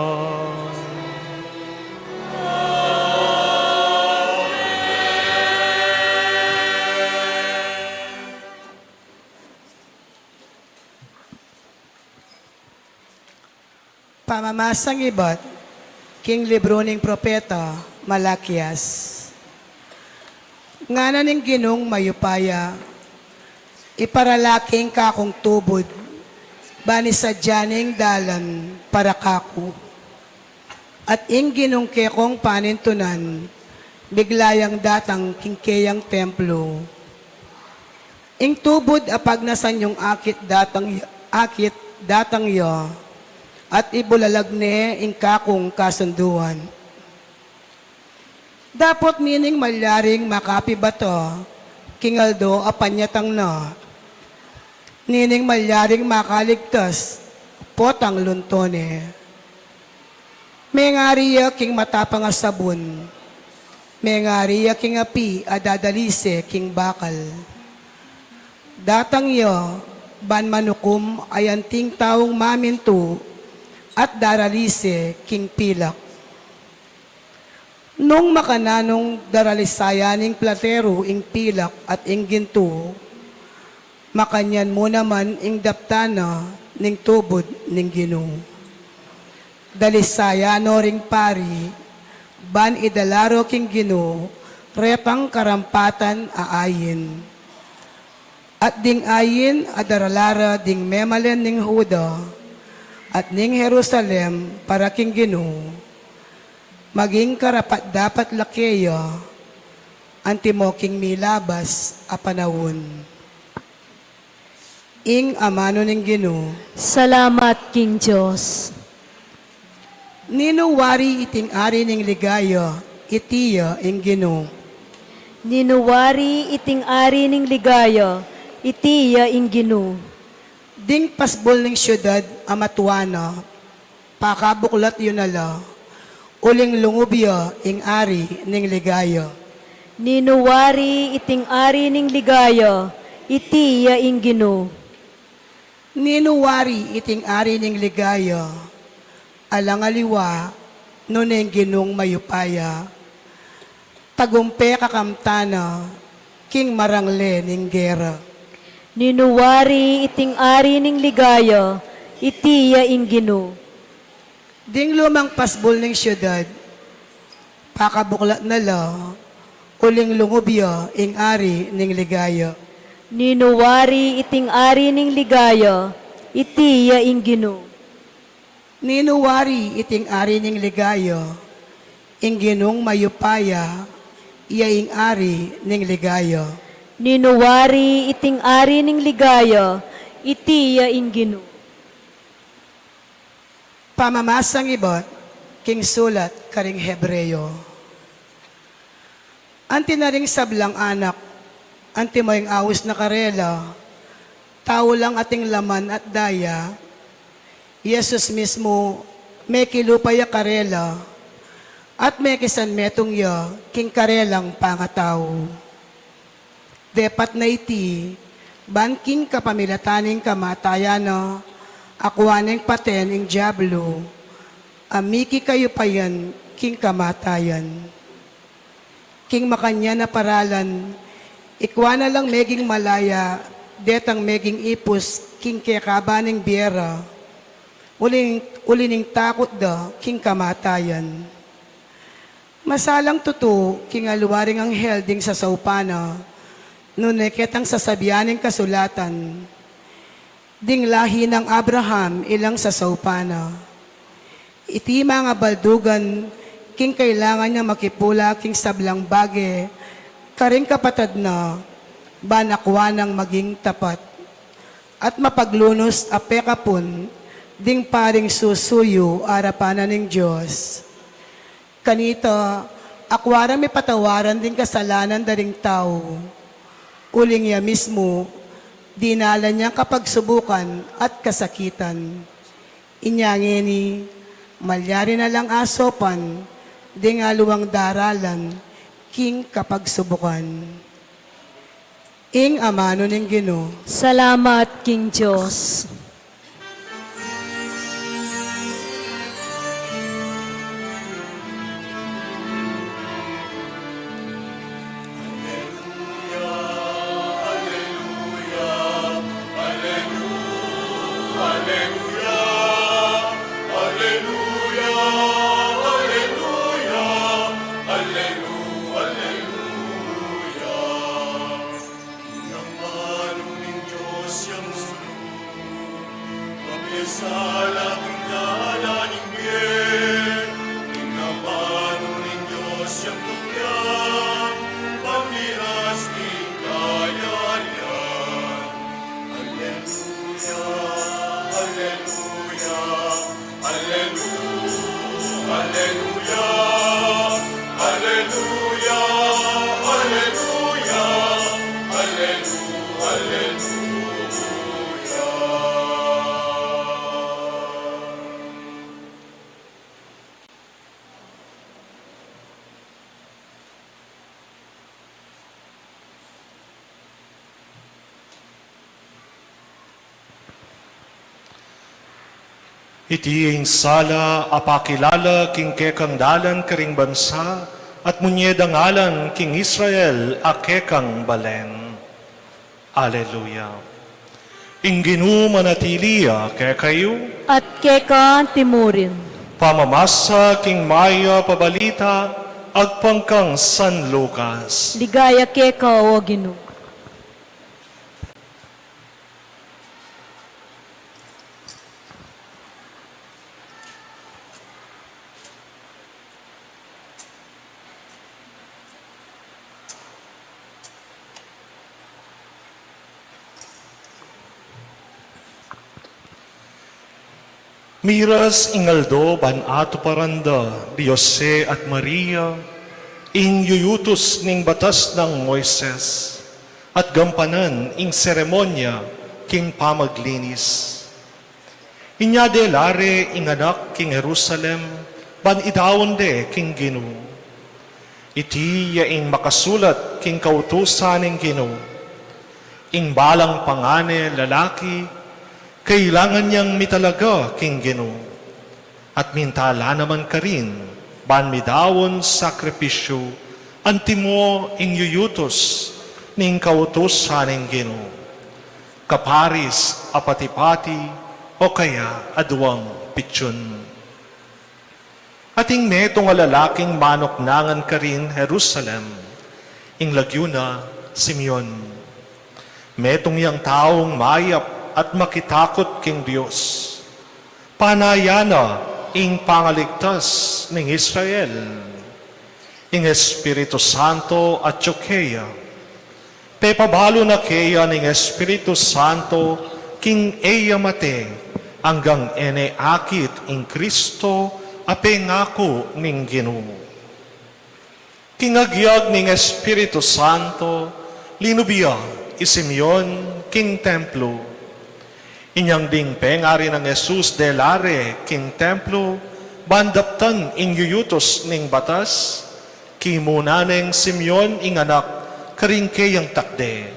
Pamamasang iba't, king libro ng propeta, Malakias. Ngana ning ginong mayupaya, iparalaking kakong tubod, bani sa dyaning dalan para kako. At ing ginong kekong panintunan, biglayang datang kingkeyang templo. Ing tubod apag nasan yung akit datang yo, at ibulalag ne ing kakong kasunduan. Dapat mining malyaring makapibato, kingaldo apanyatang na. Nining malyaring makaligtas, potang luntone. Mengariya king matapang a sabon, mengariya king api adadalise king bakal. Datang yo, ban manukum ayanting taong maminto, at daralise king pilak. Nung makananong daralisayaning platero ing pilak at ing ginto, makanyan mo naman ing daptana ning tubod ning gino. Dalisayano ring pari, ban idalaro king gino, repang karampatan aayin. At ding ayin adaralara ding memalen ning Huda, at ning Jerusalem para king gino, maging karapat dapat lakeyo, antimo king milabas a panawon. Ing amano ning gino, Salamat, King Diyos. ninuwari iting ari ning ligayo, itiya ing gino. Ninuwari iting ari ning ligaya, itiya ing ginu. Ding pasbol ning syudad amatuana, pakabuklat yun ala, uling lungubya ing ari ning ligayo. Ninuwari iting ari ning ligaya, itiya ing ginu. Ninuwari iting ari ning ligayo, alangaliwa, nuneng ginong mayupaya, tagumpe kakamtana, king marangle ning gera. Ninuwari iting ari ning ligaya, itiya ing ginu. Ding lumang pasbol ning syudad, pakabuklat na la, uling lungubya ing ari ning ligayo. Ninuwari iting ari ning ligaya, itiya ing ginu. Ninuwari iting ari ning ligayo, ing ginong mayupaya, iya ing ari ning ligayo. Ninuwari iting ari ning ligaya, itiya ing ginu. Pamamasang ibot, king sulat karing Hebreyo. Anti na ring sablang anak, anti mo yung awis na karela, tao lang ating laman at daya, Yesus mismo, may kilupaya karela, at may kisan metong ya, king karelang pangatao. Depat na iti, banking kapamilataning kamatayana, akwaning paten ing diablo, amiki kayo pa yan, king kamatayan. King makanya na paralan, ikwa na lang meging malaya, detang meging ipus, king kekabaning biera, ulining takot da, king kamatayan. Masalang tuto, king aluwaring ang helding sa saupana, nunay ketang sasabianing kasulatan, ding lahi ng Abraham ilang sa saupana. Iti mga baldugan, king kailangan niya makipula king sablang bage, karing kapatad na, banakwa ng maging tapat. At mapaglunos apekapon, ding paring susuyo arapanan ng Diyos. Kanito, akwara may patawaran din kasalanan daring tao. Uling niya mismo, dinala niya kapag subukan at kasakitan. Inyangeni, malyari na lang asopan, di nga luwang daralan, king kapag subukan. Ing amano ng Ginoo. Salamat, King Diyos. Iti ang sala apakilala king kekang dalan karing bansa at munyedang alan king Israel a kekang balen. Alleluia. Inginu manatilia kekayo, At keka timurin. pamamasa king Maya pabalita agpangkang San Lucas. Ligaya keka o Ginoo. Miras ingaldo ban ato paranda di Jose at Maria ing yuyutos ning batas ng Moises at gampanan ing seremonya king pamaglinis. Inya de lare ing anak king Jerusalem ban idawon de king Ginoo. Iti ing makasulat king kautusan ning Ginoo. Ing balang pangane lalaki kailangan niyang mitalaga king Ginoo. At mintala naman ka rin, ban midawon sakripisyo, antimo ing yuyutos ning kautusan ning Ginoo. Kaparis apati-pati o kaya aduwang pityon. Ating metong lalaking manoknangan ka rin Jerusalem, ing Laguna, Simeon. Metong yang taong mayap at makitakot king Diyos. Panayana ing pangaligtas ning Israel. Ing Espiritu Santo at Tsokeya. Pepabalo na keya ning Espiritu Santo king eya mate hanggang ene akit ing Kristo apengako ning Ginoo. Kingagyag ning Espiritu Santo linubiya isimyon king templo. Inyang ding pengari ng Jesus de lare king templo, bandaptan ing yuyutos ning batas, kimunaneng Simeon ing anak, karing kayang takde,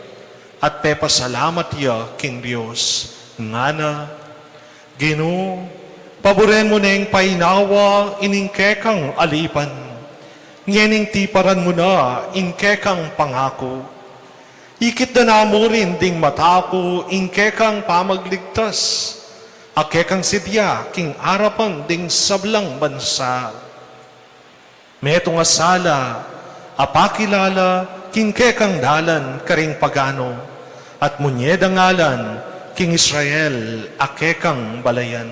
at pepasalamat ya king Dios, ngana, Ginoo, paboren mo neng painawa ining kekang alipan, ngening tiparan mo na ing kekang pangako, ikit na namo rin ding matako ing kekang pamagligtas, a kekang sidya king arapan ding sablang bansa. Metong asala, apakilala king kekang dalan karing pagano, at munyeda ngalan King Israel, akekang balayan.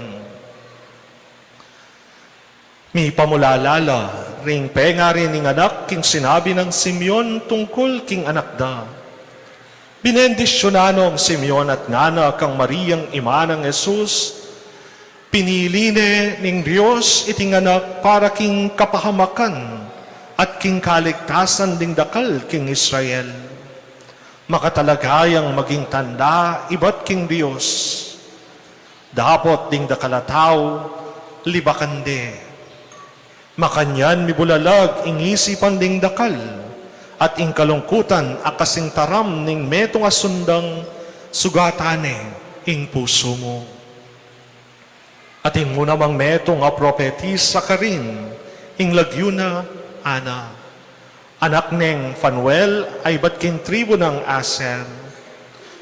Mi pamulalala, ring penga rin ning anak, king sinabi ng Simeon tungkol king anak da. Binendisyonanong Simeon at ngana kang Mariyang ima ng Jesus, piniline ning Diyos iting anak para king kapahamakan at king kaligtasan ding dakal king Israel. Makatalagayang maging tanda, iba't king Diyos. Dapot ding dakalataw, libakande. Makanyan mibulalag, ingisipan ding dakal, at ing kalungkutan akasing taram ning metong asundang sugatane ing puso mo. At ing munamang metong apropetisa ka rin, ing lagyuna, Ana. Anak neng Fanuel ay batking tribo ng Aser.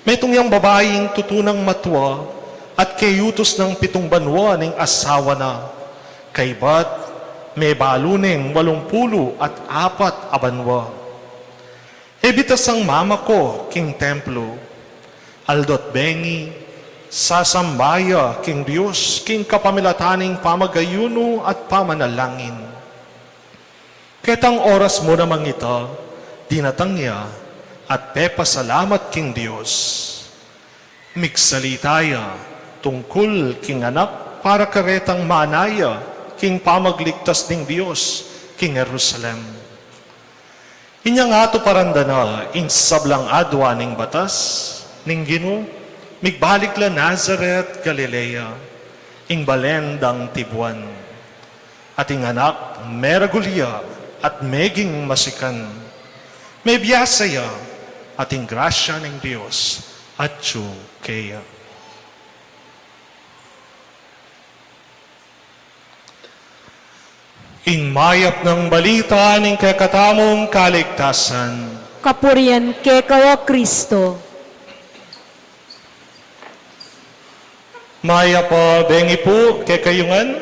Metong yang babaeng tutunang matwa at kayutos ng 7 banwa ning asawa na. Kay bat may baluning 84 abanwa. Ebitas ang mama ko, king templo. Aldot bengi, sasambaya, king Diyos, king kapamilataning pamagayuno at pamanalangin. Ketang oras mo namang ito, dinatang niya, at pepasalamat king Diyos. Migsalitaya, tungkol king anak, para karetang manaya, king pamagligtas ning Diyos, king Jerusalem. Inya nga to parandana, ing sablang adwa ning batas, ning Gino, migbalik la Nazareth, Galilea, ing balendang Tibuan. At ing anak, meragulya, at meging masikan. May biyasaya at ing grasya ng Diyos at kaya. Ing mayap ng balita ng kakatamong kaligtasan. Kapurian ke kawa Kristo. Maya pa bengi po kay kayungan.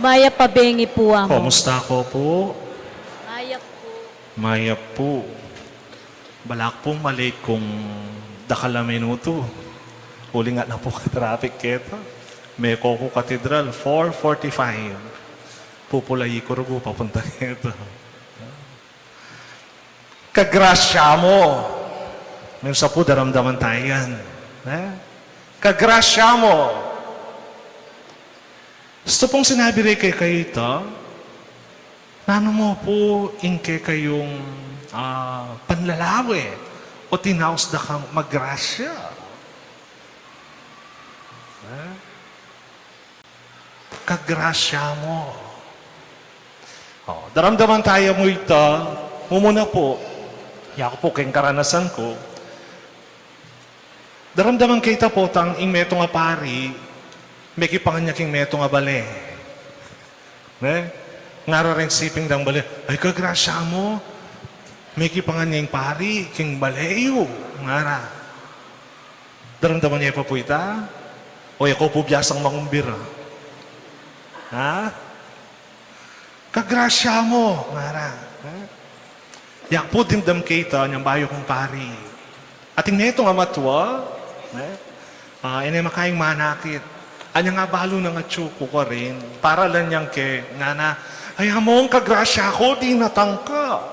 Maya pabengi po amo. Kumusta ko po? Maya po. Maya po. Balak pong mali kung dakala minuto. Uli nga na po ka-traffic keto. Mekoko Katedral, 4:45. Pupulayi ko rugo papunta keto. Kagrasya mo. May sa po daramdaman tayo yan. Kagrasya mo. Gusto pong sinabi rin kay kayo ito, nano mo po inke kayong panlalawi o tinaos na kang magrasya. Kagrasya mo. Daramdaman tayo mo ito, mumuna po, yako po kayong karanasan ko, daramdaman kita po tang ing meto nga pari, may kipangan niya king meto nga bale. Ngara rin siping dang bale, ay kagrasya mo, may kipangan niya ing pari, king baleyo, ngara. Daramdaman niya pa po ita, o ako po biyasang mangumbira. Kagrasya mo, ngara. Yak po dimdam kita, niyang bayo kong pari. At ing neto nga matwa, inay makaing manakit. Anya nga balo na nga tsuko ko rin. Para lang niyang ke, nga na, ay hamong kagrasya ko, di natangka.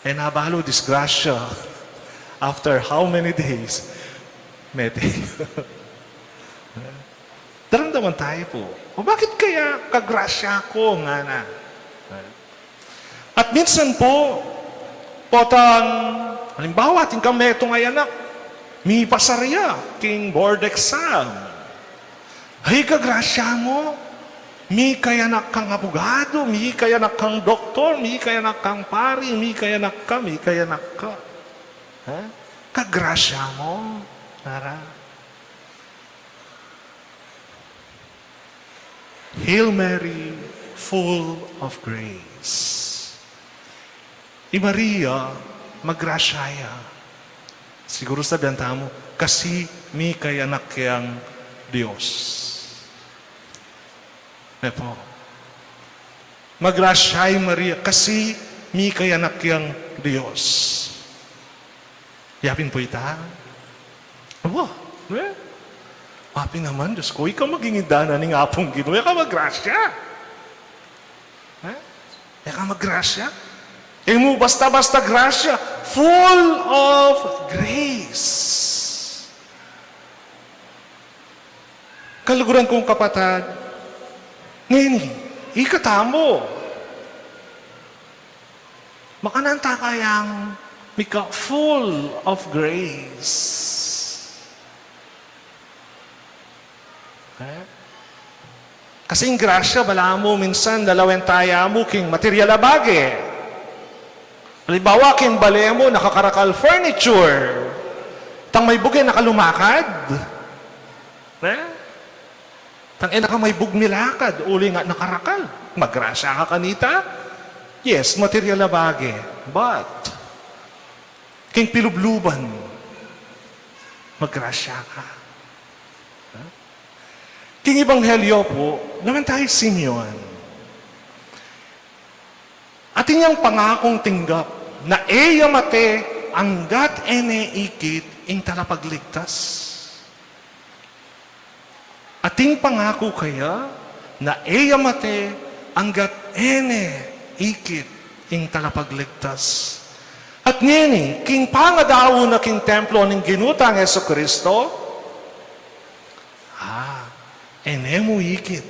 Eh nabalo disgrasya. After how many days? Mete. Daramdaman tayo po. O bakit kaya kagrasya ko, nga na? At minsan po, potang, halimbawa, ating kameto nga anak, mi pasarya, king board exam. Ay, kagrasya mo, mi kayanak kang abogado, mi kayanak kang doktor, mi kayanak kang pari, mi kayanak ka. Kagrasya mo, Nara. Hail Mary, full of grace. Maria, magrasyaya. Siguro sabihan mo, kasi mi kayanak kayang Diyos. Po. Magrasyay Maria, kasi mi kayanak kayang Diyos. Yapin po ita. Aba, Eh? Mapi naman, Diyos ko, ikaw maging indana ng apong Ginoo. Ikaw maggrasya. Eh? Ikaw maggrasya. Mo basta-basta grasya. Full of grace. Kaluguran kong kapatid, ngayon, ikatamo. Makananta kayang mika full of grace. Eh? Kasing grasya, bala mo minsan dalawen taya mo king material abage. Halimbawa, king bale mo nakakarakal furniture. Tang may bugay nakalumakad. Eh? Tang ina ka may bugmilakad, uli nga nakarakal. Magrasya ka kanita? Yes, material abage. But, king pilubluban, magrasya ka. King Ebanghelyo po, naman tayo Simeon. At inyang pangakong tinggap na eyamate anggat ene ikit ing talapagligtas. Ating pangako kaya na eyamate anggat ene ikit ing talapagligtas. At ngini, king pangadawo na king templo ng ginutang Yesu Kristo, ene mo ikit,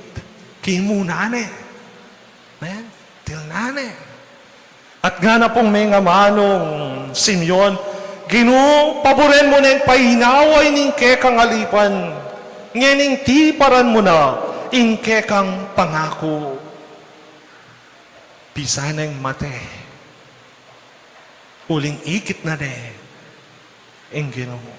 king munane, tilnane. At nga na pong may nga manong Simeon, Ginoo, paboren mo na yung pahinaway ning kekang alipan, ngening tiparan mo na ing kekang pangako. Pisaneng mate, uling ikit na ne, ing Ginoo.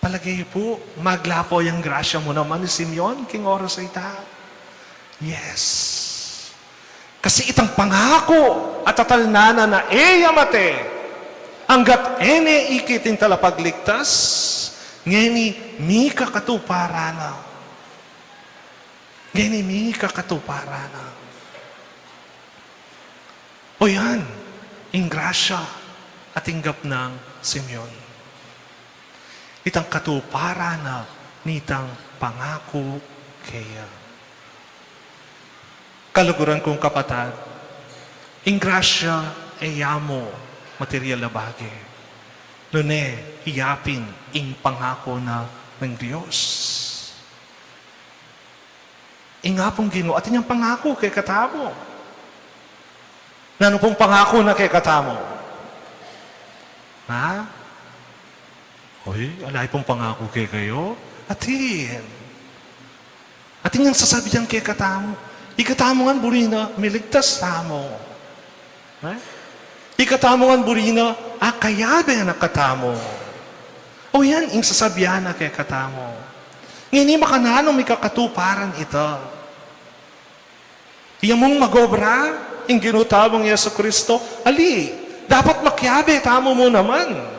Palagay po, maglapo yung grasya mo naman ni Simeon, king oras ay ta. Yes. Kasi itang pangako at tatalnana na eyamate, hanggat ene ikitin talapagligtas, ngeni mi kakatuparana. Ngeni mi kakatuparana. O yan, ing grasya at inggap ng Simeon. Itang katuparana nitang pangako kaya. Kaluguran kong kapatid, ing grasya ay yamo material na bagay. Nune, iyapin ing pangako na ng Diyos. Inga pong Ginoo, at inyang pangako kay katamo. Nano pong pangako na kay katamo? Ha? Hoy, alay pong pangako kay kayo? Atin. Atin yung sasabihan kay katamo. Ikatamongan burina, miligtas tamo. Ikatamongan burina, kayabe na katamo. O yan, yung sasabihan na kay katamo. Ngini makanano may kakatuparan ito. Iya mong magobra, yung ginutabang Yesu Kristo, ali, dapat makyabe tamo mo naman.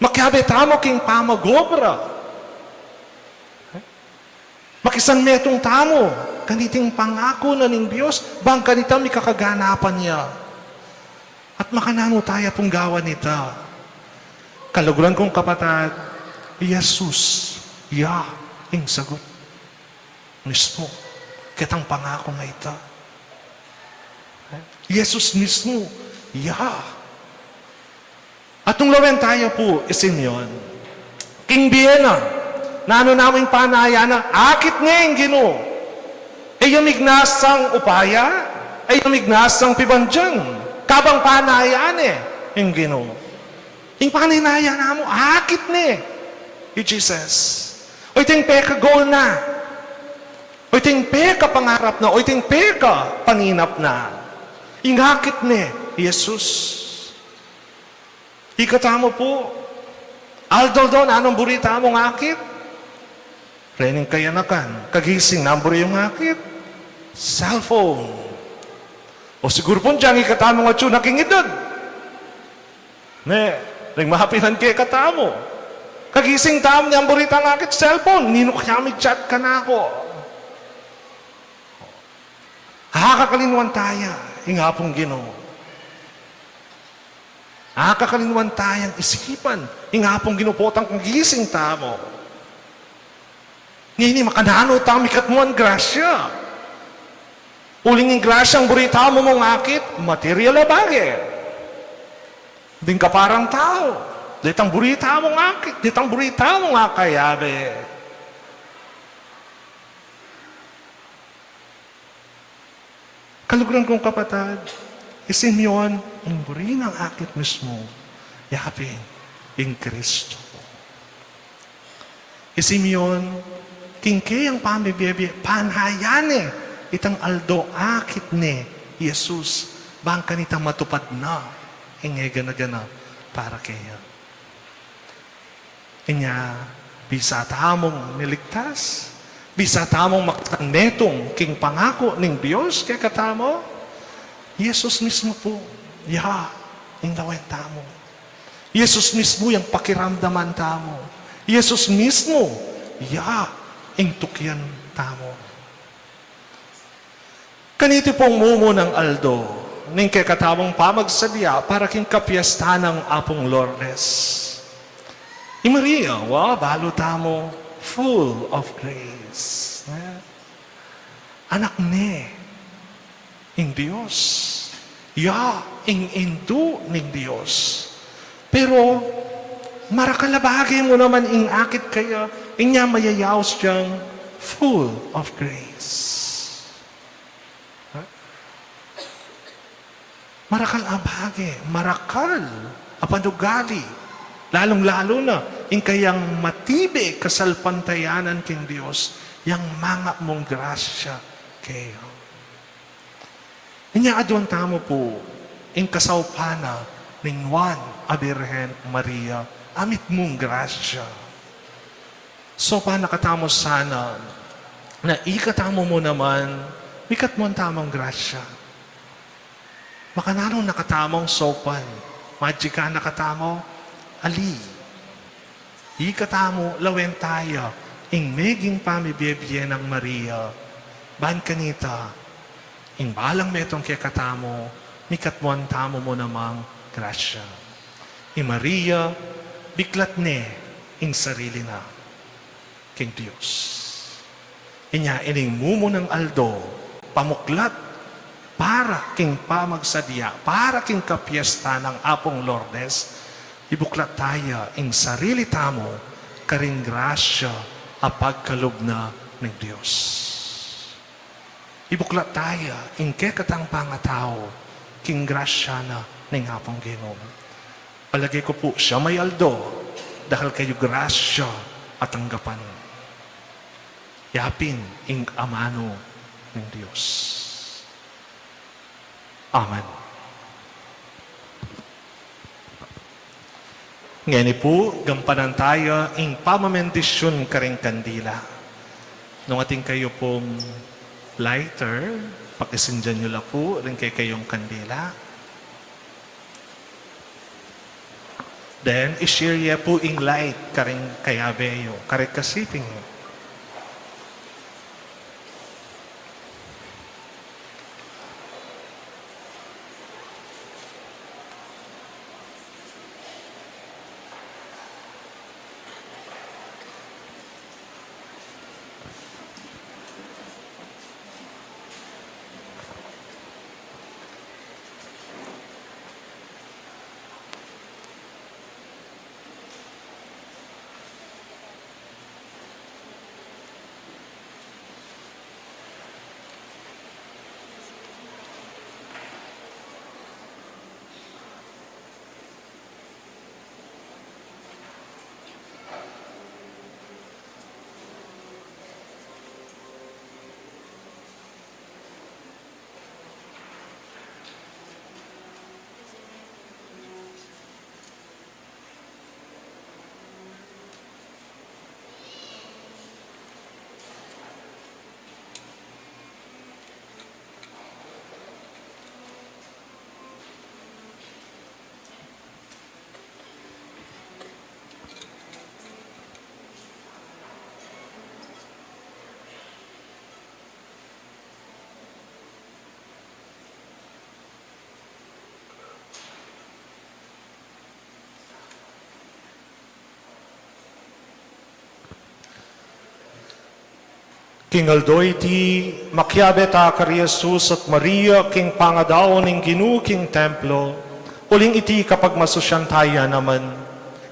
Makyabe tamo king pamagobra. Makisan metong tamo, kaniting pangako na ng Diyos, bang kanita may kakaganapan niya. At makanano tayo pong gawa nita. Kaluguran kong kapatid, Jesus, ing sagot. Mismo, kitang pangako nga ita. Jesus mismo, At nung lawen tayo po, Simeon, King Biena, nano naming panaya na akit ngayong Ginoo. Ay yamignas upaya, ay yamignas pibandyang, kabang panayaan yung Ginoo. Yung panayaan na mo, akit Jesus. O iting peka goal na. O iting peka pangarap na. O iting peka panginap na. Yung akit Jesus. Ikatamo po, aldol anong burita mong akit? Rening kayanakan, kagising, namburi yung akit. Cellphone. O siguro po diyang ikatamo nga tiyong nakingidod. Ring mahapinan kay katamo. Kagising tamo niyang burita ng akit, cellphone. Nino kaya may chat ka na ako. Hakakalinwan tayo, ingapong Ginoo. Kakalinuan tayang isipan. Ingapong ginupotang kong gising tamo. Ngayon, makanano tami katmuan grasya. Uling ng grasyang burita mo mong akit, material na bagay. Din ka parang tao. Ditang burita mong akit, ditang burita mong akayabe. Kaluguran kong kapatid, isin yun, ang buri ng akit mismo, yapin, in Kristo. Isin yun, kingke ang pamibiyebe, panhayane, itang aldo akit ni Jesus, bangka nitang matupad na, ingega na gana, para kaya. Inya, bisa tamong niligtas, bisa tamong maktanetong king pangako ning Diyos, kaya katamo, Jesus mismo po, ingawin tamo. Jesus mismo yung pakiramdaman tamo. Jesus mismo, ingtukyan tamo. Kanito pong mumo ng Aldo, ning kakatamong pamagsadya para king kapiesta ng Apong Lourdes. Maria, balo tamo, full of grace. Anak ni, ing Diyos. Ing indo ning Diyos. Pero, marakalabagi mo naman ing akit kaya, inya mayayaos siyang full of grace. Marakal abage, marakal, apanugali, lalong-lalo na, ing kayang matibe kasalpantayanan king Diyos, yang mga mong grasya kayo. Inya adwan tamo po, ing kasawpana, ning Juan a Birhen Maria, amit mong grasya. So, nakatamo sana, na ikatamo mo naman, bikat mo ang tamang grasya. Makananong nakatamong sopan, magika nakatamo, ali. Ikatamo, lawen tayo, ing meging pamibiyebye ng Maria, ban kanita, ing balang metong kaya katamo, mikatmuan tamo mo namang grasya. Ing Maria, biklat ne, ing sarili na, king Diyos. Inya, ining mumo ng Aldo, pamuklat, para king pamagsadya, para king kapiesta ng Apong Lourdes, ibuklat tayo ing sarili tamo, karing grasya, apagkalob na ng Diyos. Ibuklat tayo, ing kekatang pangatao, king grasya na ng Apong Ginom. Palagay ko po, siya may Aldo, dahil kayo grasya at tanggapan. Yapin, ing amano ng Diyos. Amen. Ngayon po, gampanan tayo ing pamamendisyon karing kandila. Nung ating kayo pong lighter, pakisindyan nyo lang po rin kayong kandila. Then, ishare ya po ing light karing kayabeyo, karing kasiping nyo. King Aldoy ti makiabeta kari Jesus at Maria king pangadaon ning Ginu king templo. Uling iti kapag masusyan tayo naman.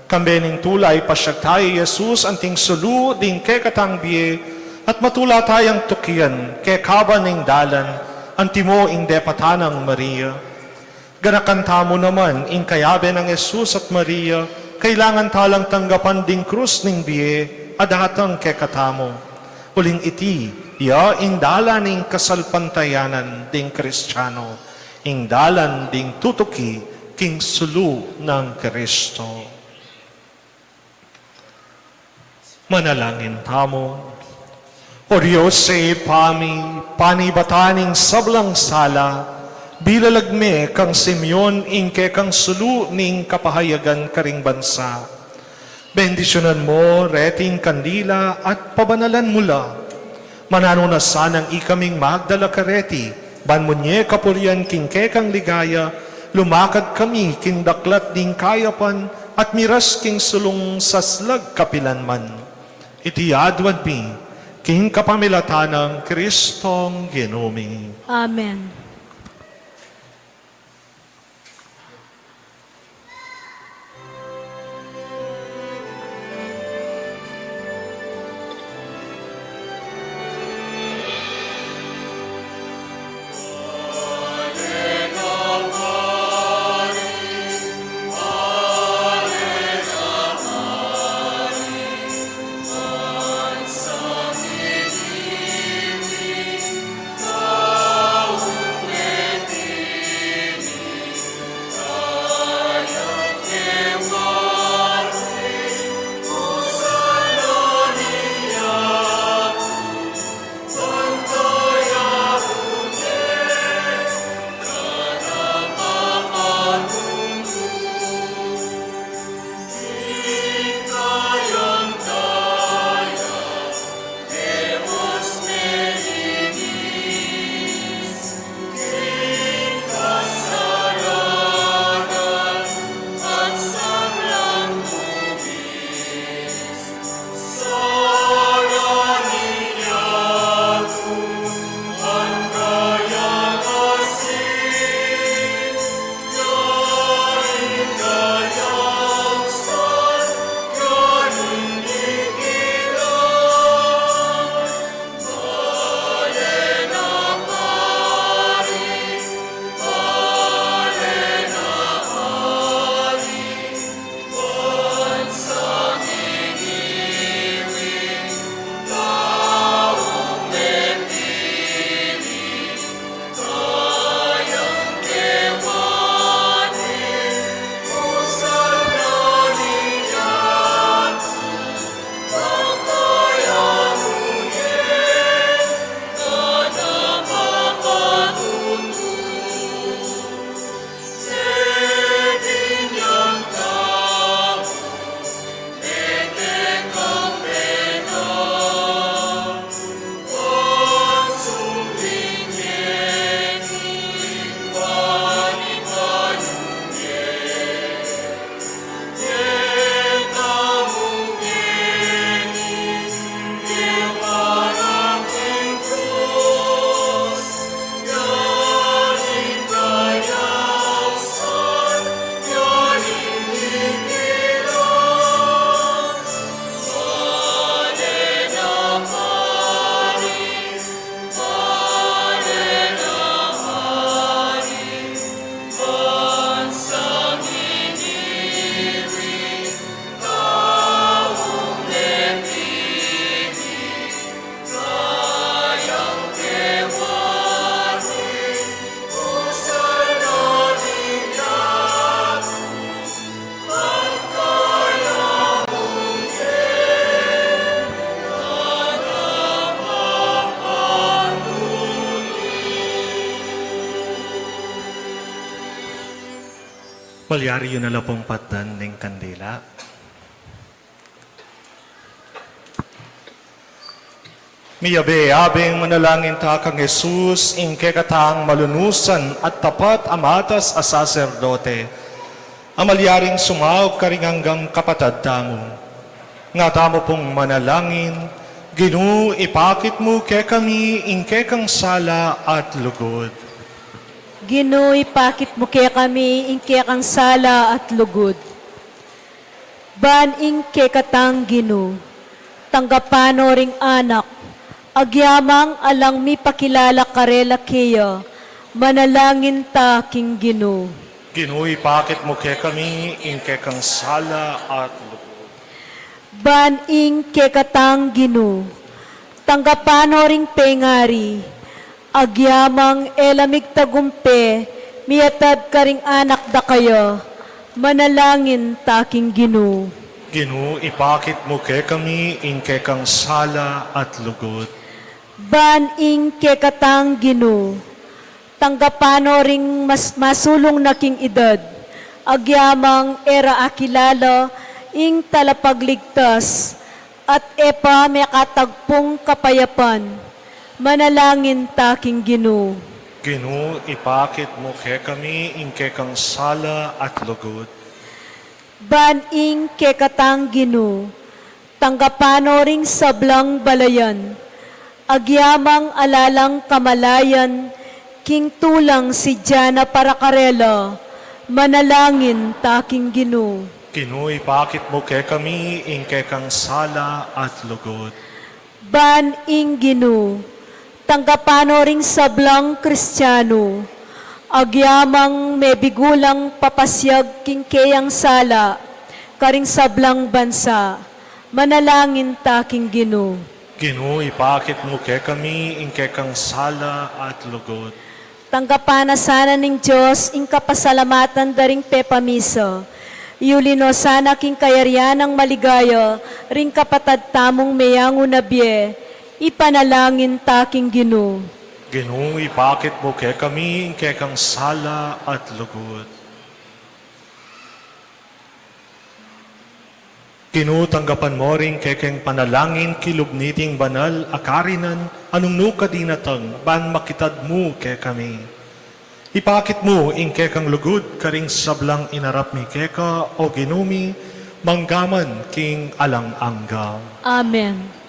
Kambening tulay pasyag tayo Jesus anting sulu ding kekatang biye at matula tayang tukian ke kaban ning dalan antimo ing depatanang Maria. Ganakanta mo naman ing kayabe ng Jesus at Maria kailangan talang tanggapan ding krus ning biye adahatang kekatamo. Uling iti, ya ing dalan ing kasalpantayanan ding Kristiyano, ing dalan ding tutuki king sulu ng Kristo. Manalangin tamo. O Diyos sa ipami, panibataning sablang sala, bilalagme kang Simeon ing kang sulu ning kapahayagan karing bansa. Bendisyonan mo, reting kandila at pabanalan mula. Manano na sanang ikaming magdala kareti, banmunye kapurian king kekang ligaya, lumakad kami king daklat ding kayapan, at miras king sulong saslag kapilanman. Iti adwan mi, king kapamilatanang Kristong Ginumi. Amen. Palyari yun na lapong patan ng kandila. Miyabe-abing manalangin ta kang Jesus, ing kekatang malunusan at tapat amatas a saserdote. Amalyaring sumaog karing hanggang kapatad tamo. Nga tamo pong manalangin, Ginoo, ipakit mo kay kami ingke kang sala at lugod. Ginoo, ipakit mo kaya kami, ingke kang sala at lugod. Ban ingke katang Ginoo, tanggapano ring anak, agyamang alang mi pakilala karela kaya, manalangin ta king Ginoo. Ginoo, ipakit mo kay kami ingke kang sala at lugod. Ban ingke katang Ginoo, tanggapano ring pengari, agyamang elamig tagumpe, miyatad ka ring anak da kayo, manalangin taking Ginoo. Ginoo, ipakit mo kay kami ingke kang sala at lugod. Ban ingke katang Ginoo, tanggapano ring masulong na king edad, agyamang era akilala, ing talapagligtas, at epa may katagpong kapayapan, manalangin taking Ginoo. Ginoo, ipakit mo kay kami ingke kang sala at lugod. Ban ingke katang Ginoo, tanggapano ring sablang balayan, agyamang alalang kamalayan, king tulang si Diana Paracarela, manalangin taking Ginoo. Ginoo, ipakit mo kay kami ingke kang sala at lugod. Ban ing Ginoo, tanggapano ring sablang Kristiyano, agyamang may bigulang papasyag king kayang sala, karing sablang bansa, manalangin taking Ginoo. Ginoo, ipakit mo kay kami ingke kang sala at lugod. Tanggapana sana ning Diyos, ing kapasalamatan daring pepamisa. Yulino sana king kayarian ng maligaya, ring kapatad tamong mayango na biye, ipanalangin taking Ginoo. Ginoo, ipakit mo kay kami ingke kang sala at lugod. Ginoo, tanggapan mo rin kay keng panalangin kilubniting banal akarinan anong nuka dinatang ban makitad mo kay kami. Ipakit mo ingke kang lugod karing sablang inarap mi keka o ginumi manggaman king alang anggaw. Amen.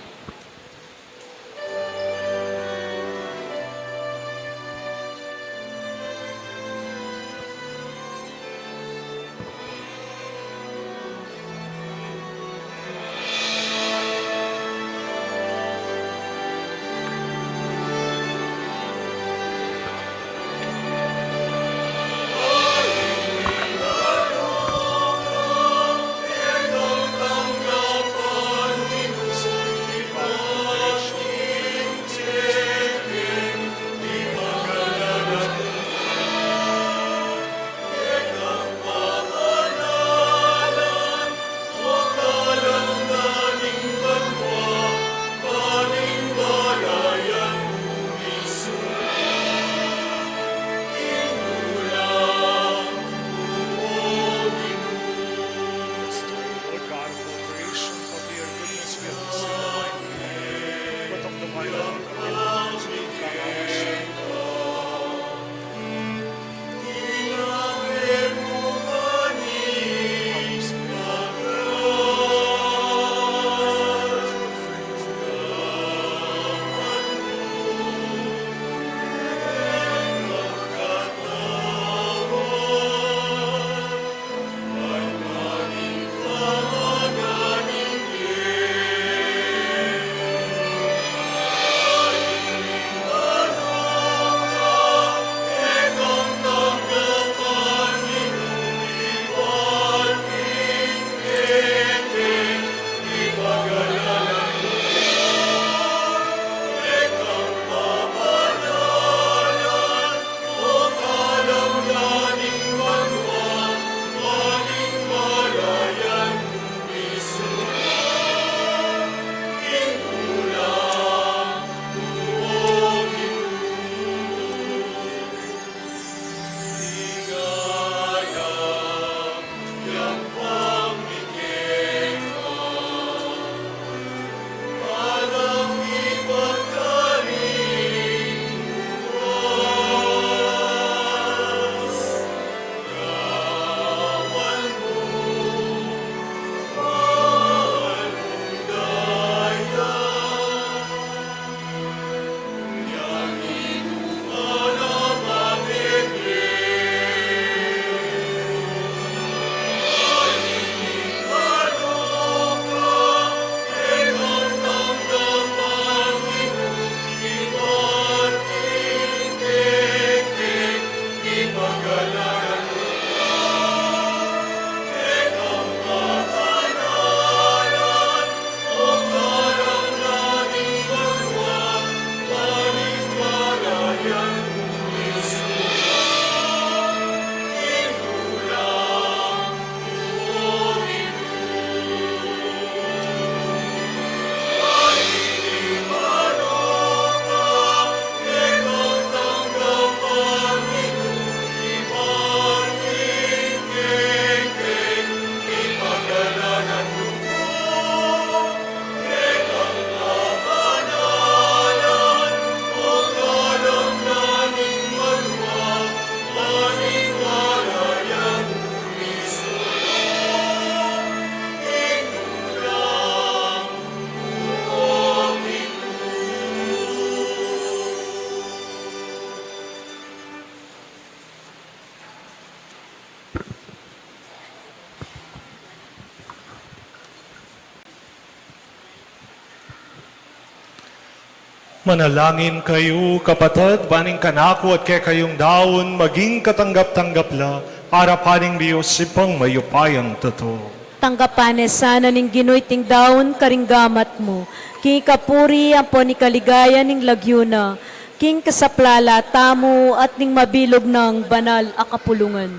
Manalangin kayo, kapatid, baning kanako at kay kayong daon, maging katanggap-tanggap la, para paning Diyos ipang mayupayang totoo. Tanggapan sana ning Ginoy ting daon karinggamat mo. King kapuri ang po ni kaligaya ning lagyuna. King kasaplala tamo at ning mabilog ng banal a kapulungan.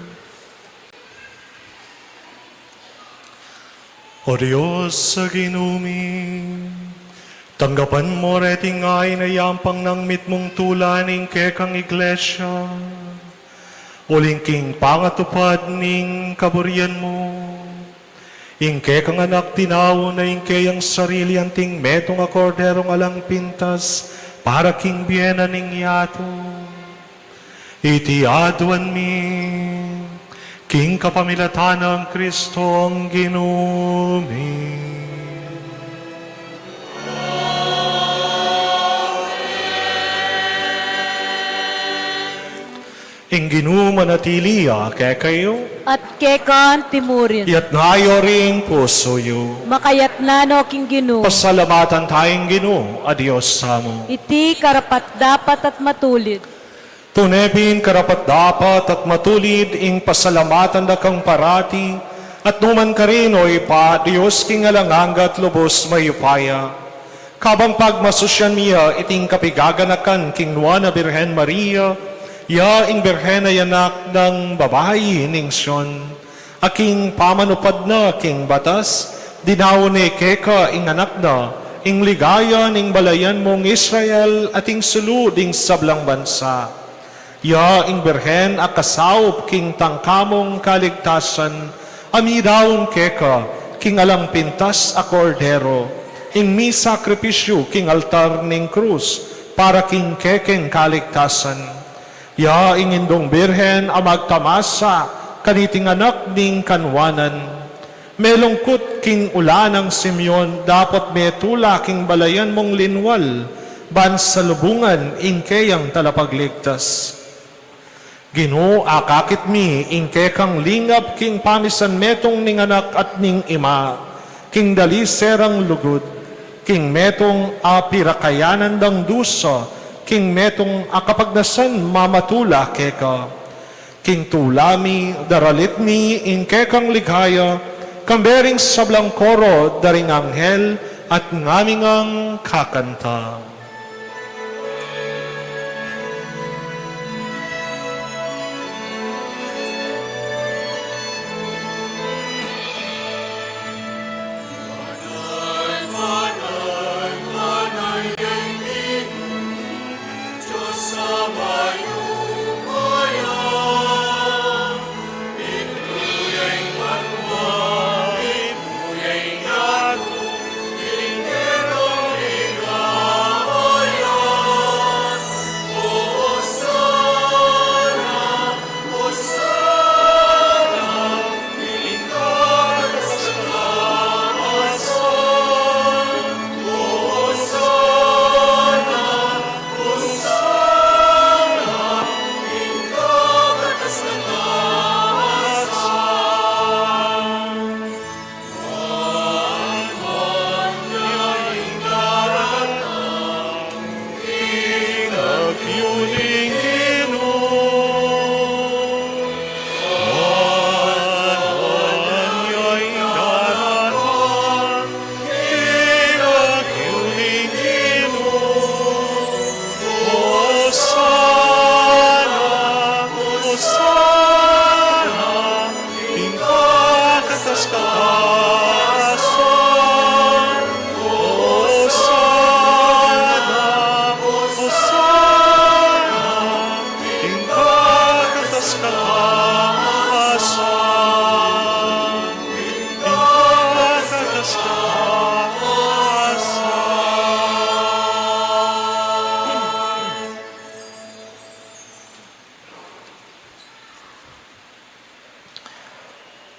O Diyos sa ginumi, tanggapan mo reting ay na yampang ng mitmong tulaning kekang iglesia. Uling king pangatupad ning kaburian mo. Ingke kang anak tinaw na ingke ang sarili anting metong akorderong alang pintas para king biyena ning yato. Iti adwan mi, king kapamilatan ng Kristo ang ginumi. Ing ginumanatiliya kay kayo, At kekan timurin. yat ngayo ring puso yo. Makayat nano king Gino. Pasalamatan tayong Ginoo, adios sa mo. Iti karapat dapat at matulid. Tunepin karapat dapat at matulid ing pasalamatan da kang parati, at numan ka rin o ipa, Diyos king alanganga at lubos mayupaya. Kabang pagmasusyan miya iting kapigaganakan king Nuana Birhen Maria, ya ing Birhen ay anak ng babae ning Sion. Aking pamanupad na king batas, dinaw ni keka ing anak na, ing ligaya ning balayan mong Israel at ing sulud ing sablang bansa. Ya ing Birhen akasaup king tangkamong kaligtasan, amidaon keka king alang pintas a kordero, ing mi sakripisyo king altar ning krus, para king kekeng kaligtasan. Ya ing indong Birhen a magtamasa, kaniting anak ning kanwanan. Melungkot king ulanang Simeon, dapat metula king balayan mong linwal, ban sa lubungan ingkeyang talapagligtas. Ginoo akakit mi ingke kang lingap king pamisan metong ning anak at ning ima, king dali serang lugod, king metong apirakayanan dang dusa, king metong akapagnasan mamatula keka. King tulami, daralit mi, ingke kang ligaya, kambering sablang koro, daring anghel, at ngaming ang kakanta.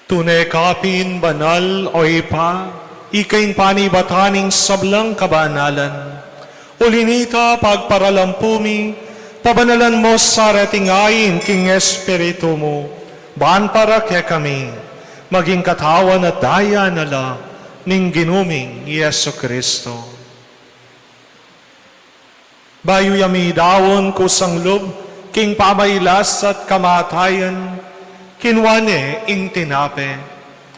Tunay kapin banal o ipa, ikain panibataning sablang kabanalan. Ulinita pagparalampumi, pabanalan mo sa retingayin king Espiritu mo, baan para kaya kami, maging katawan at daya nala, ning ginuming Yesu Kristo. Bayo yami dawon kusang lub, king pamaylas at kamatayan, kinwane ing tinape,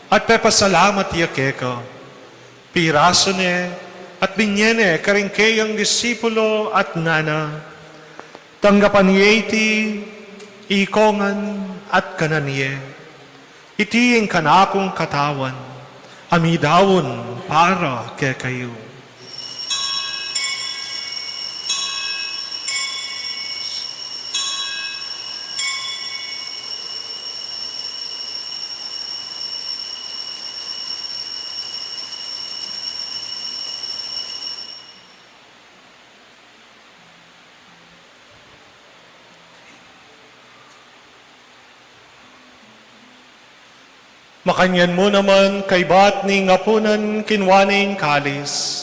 at pepasalamat yakeka. Piraso ne, at binyene karingkeyang disipulo at nana, tanggapan yeti, ikongan at kananye, itiing kanakong katawan, amidawon para kay kayo. Makanyan mo naman kay bat ni ngapunan kinwaning kalis.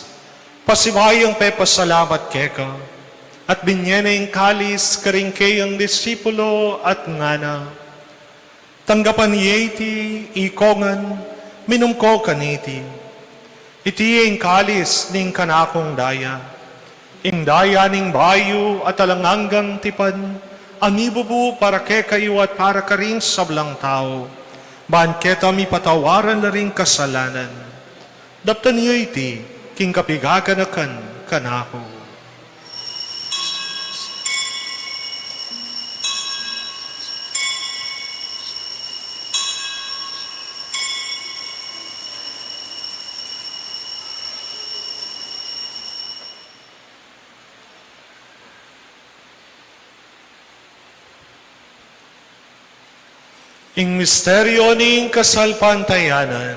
Pasibayang pepasalamat keka. At binyeneng kalis karingkeyang disipulo at ngana. Tanggapan yeti ikongan minumko kaniti. Itiing kalis ning kanakong daya. Ing daya ning bayo at alanganggang tipan. Amibubu para kekayo at para karing sablang tao. Bangketa mi patawaran na rin kasalanan. Daptan niyo iti, king kapigaganakan kanako. Ing misteryo ning kasalpantayanan.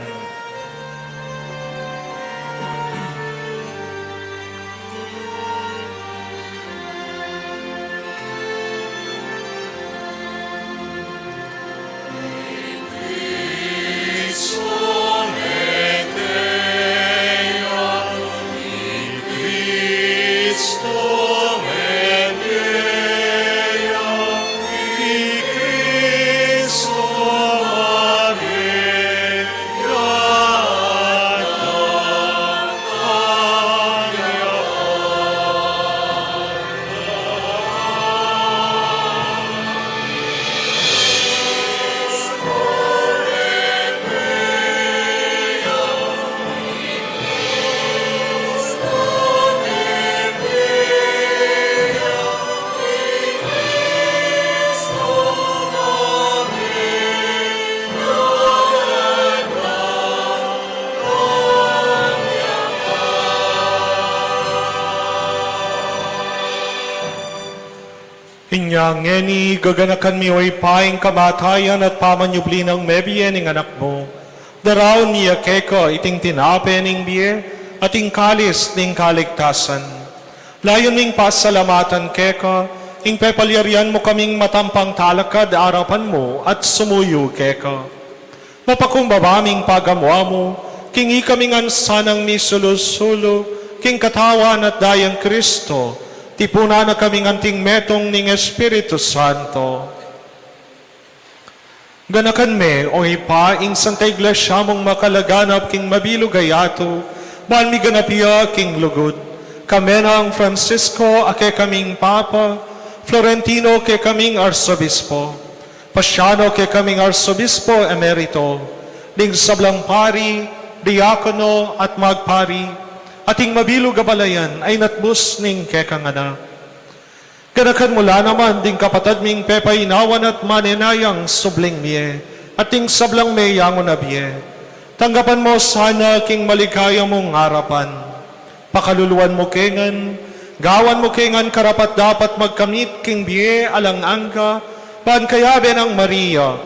Inyang ngeni gaganakan mi oy paing kamatayan at pamanyubli ng mebiye ning anak mo. Daraw niya keko iting tinape ning biye at ing kalis ning kaligtasan. Layon ning pasalamatan keko, ing pepalyarian mo kaming matampang talakad arapan mo at sumuyo keko. Mapakumbabaming pagamwa mo, kingi kaming ansanang mi sulo-sulo, king katawan at dayang Kristo, tipuna na kaming anting metong ning Espiritu Santo. Ganakan me, o ipa, ing Santa Iglesia mong makalaganap king mabilugayato, baan mi ganapia king lugod. Kame na ang Francisco, ake kaming Papa, Florentino, ke kaming Arsobispo, Pasiano, ke kaming Arsobispo Emerito, ding sablang pari, diakono at magpari, ating mabilog abalayan ay natbus ning kekangana. Ganakan mula naman ding kapatad ming pepainawan at manenayang subling miye, ating sablang meyangon na biye. Tanggapan mo sana king maligaya mong harapan. Pakaluluan mo kengan, gawan mo kengan karapat dapat magkamit king biye alang angka, paan kayabe ng Maria,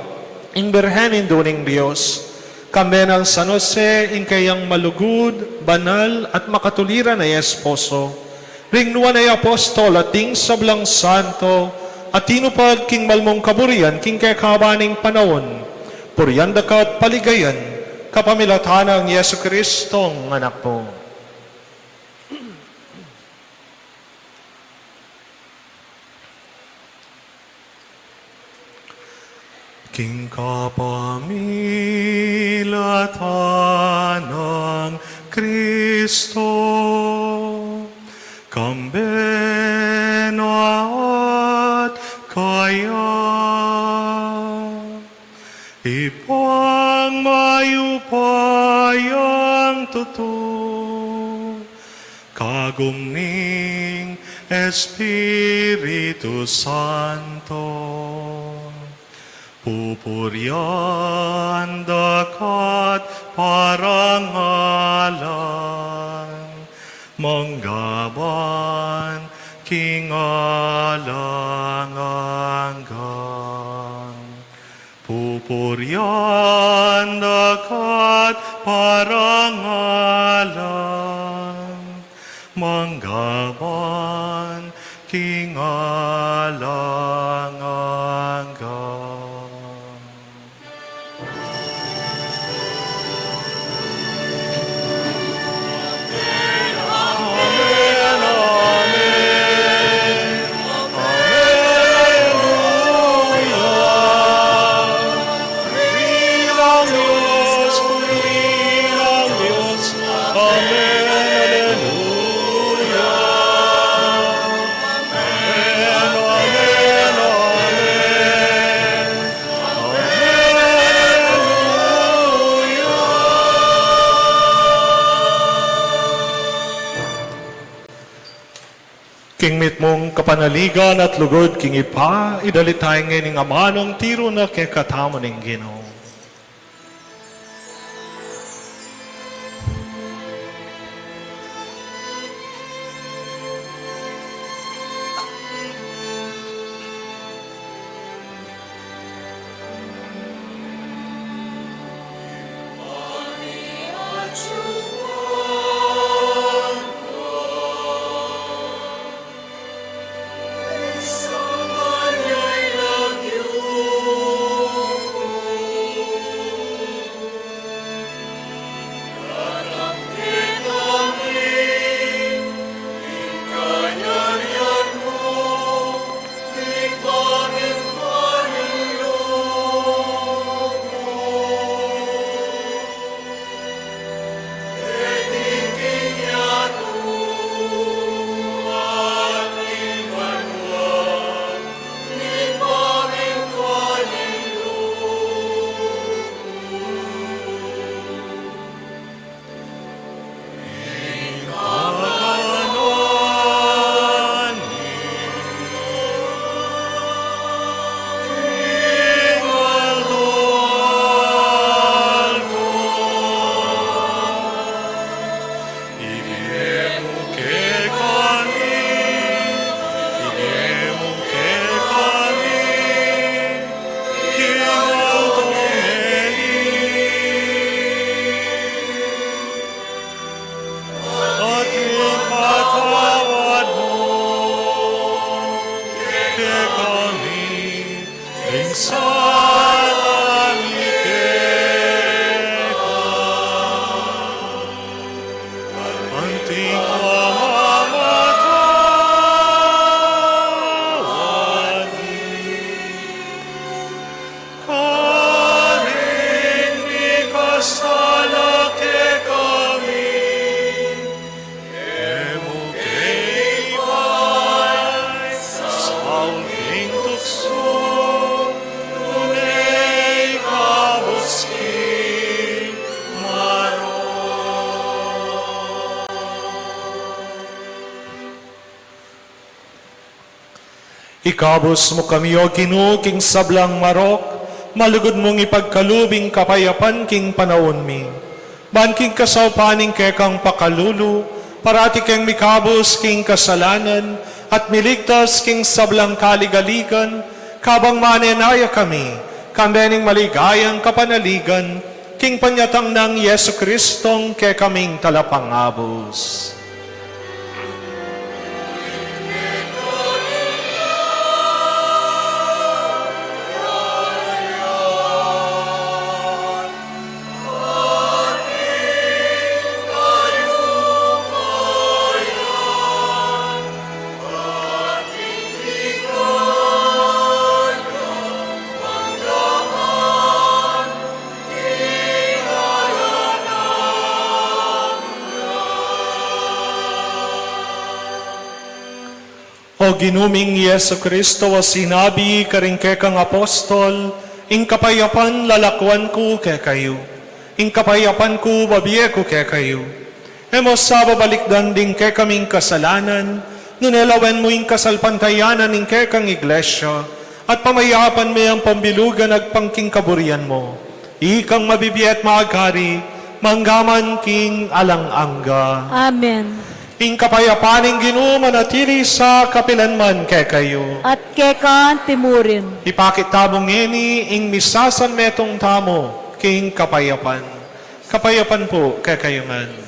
ing Birhen induning Diyos. Kami ng San Jose, ing kayang malugod, banal, at makatuliran ay esposo. Ringnuan ay apostol at ting sablang santo, at tinupad king malmong kaburian, king kakabaning panahon. Puryanda ka at paligayan, kapamilatan ng Yesu Kristong anak mo. King kapamilatan ng Kristo, kambe Ipang mayupayang tutu, kagumning Espiritu Santo, pupuryan dakat parangalan, manggaban kingalangangan. Pupuryan dakat parangalan, manggaban kingalangangan. King mit mong kapanaligan at lugod king ipa, idalitay ngayon ng amanong tiro na kekatamo ng Ginoo. Ikabos mo kami o Ginoo king sablang marok, malugod mong ipagkalubing kapayapan king panahon mi. Ban king kasawpaning kekang pakalulu, parati keng mikabos king kasalanan, at miligtas king sablang kaligaligan, kabang manenaya kami, kambening maligayang kapanaligan, king panyatang ng Yesu Kristong kekaming talapangabos. O ginuming Yesu Kristo, o sinabi karing kekang apostol, ing kapayapan lalakwan ko kay kayo. Ing kapayapan ko babiye ko kay kayo. Hemos sa babalikdan din kay kaming kasalanan, nunelawen mo ing kasalpantayanan ing kay kang iglesia, at pamayapan mo ang pambilugan ag pangking kaburian mo. Ikang mabibiyat maagari, manggaman king alang-angga. Amen. Ing kapayapaning Ginoo manatili sa kapilanman kay kayo. At kekan timurin. Ipakitabong ngeni ing misasan metong tamo king kapayapan. Kapayapan po kay kayo man.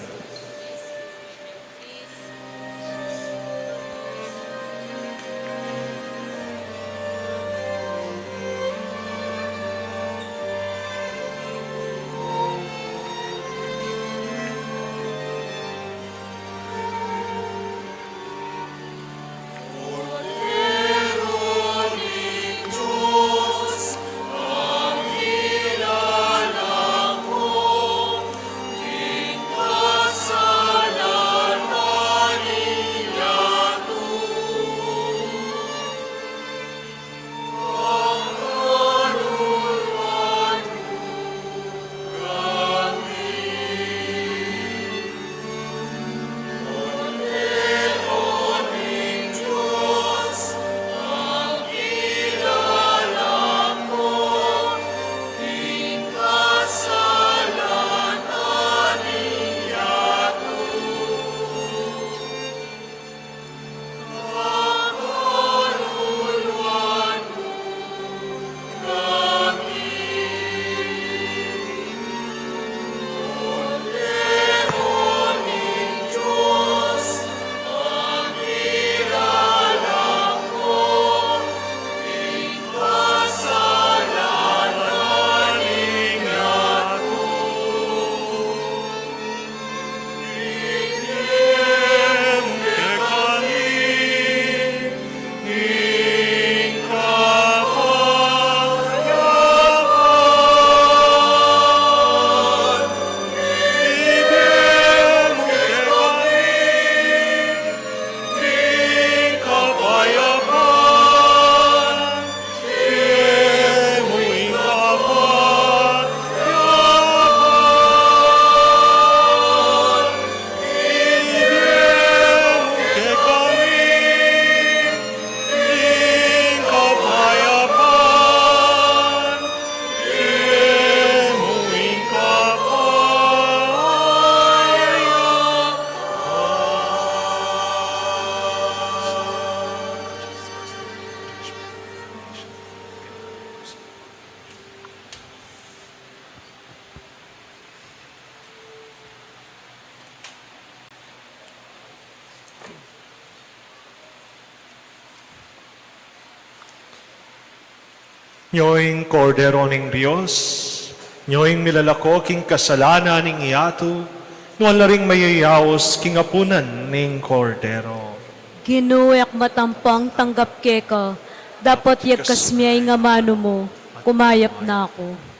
Nyoing kordero ning Diyos, nyoing milalako king kasalanan ning iyato, nuan laring mayayaos king apunan ning kordero. Ginuyak matampang tanggap keka. Dapat yak kasmiyay nga mano mo. Kumayap na ako.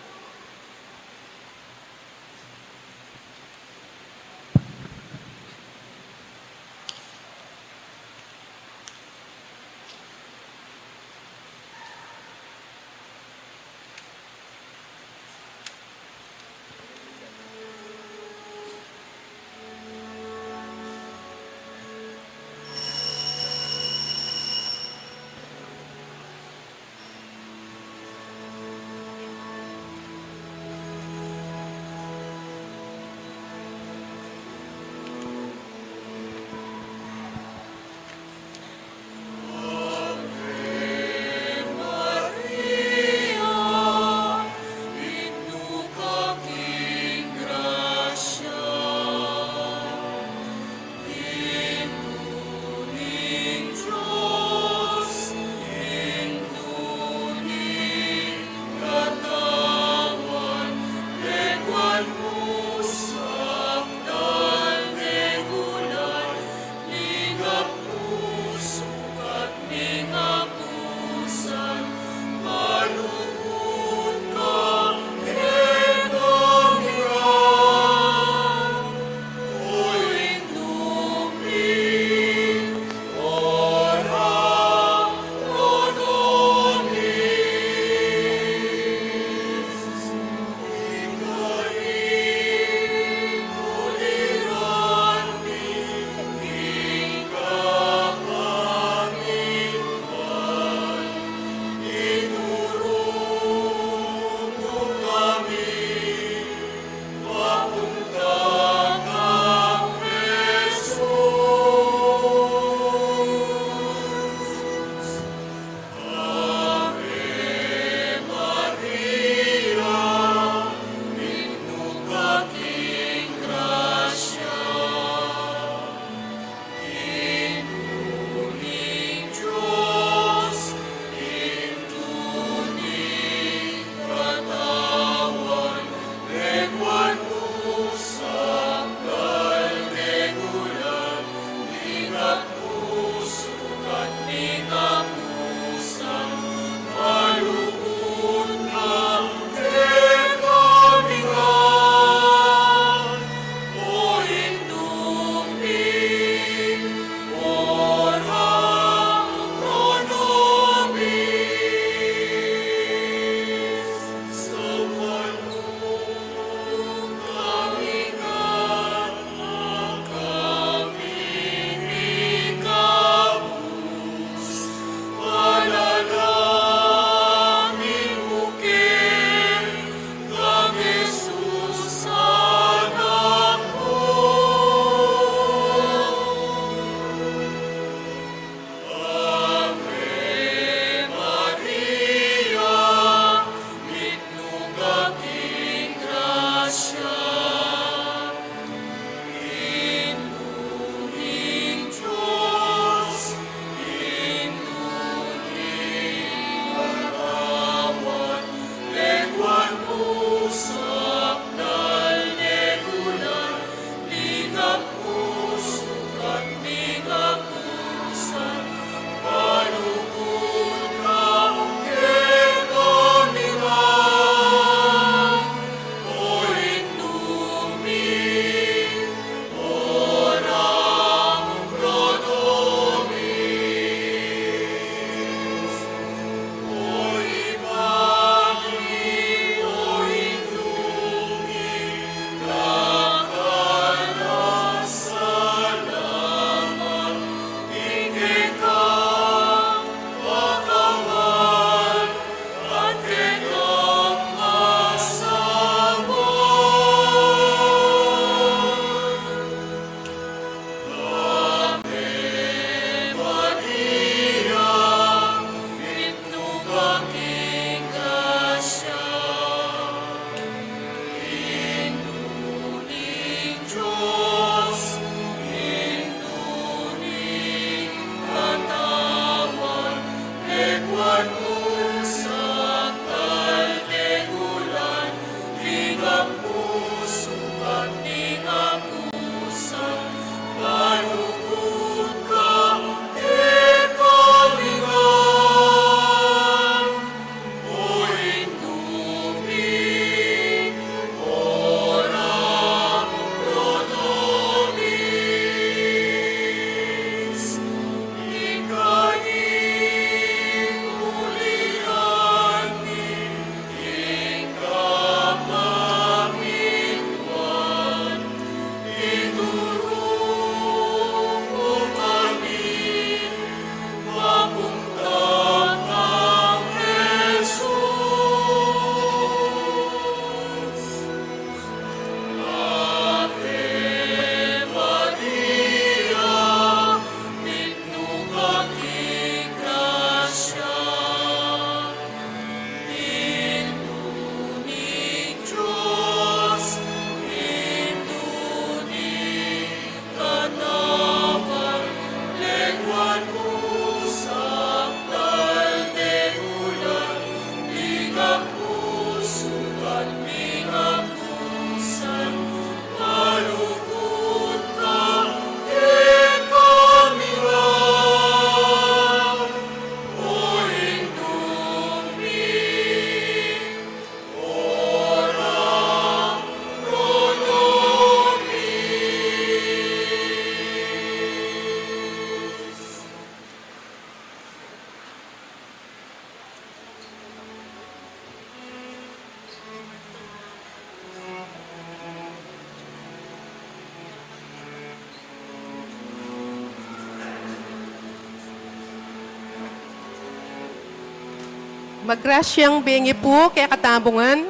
Magrasyang bengi po kaya katabungan.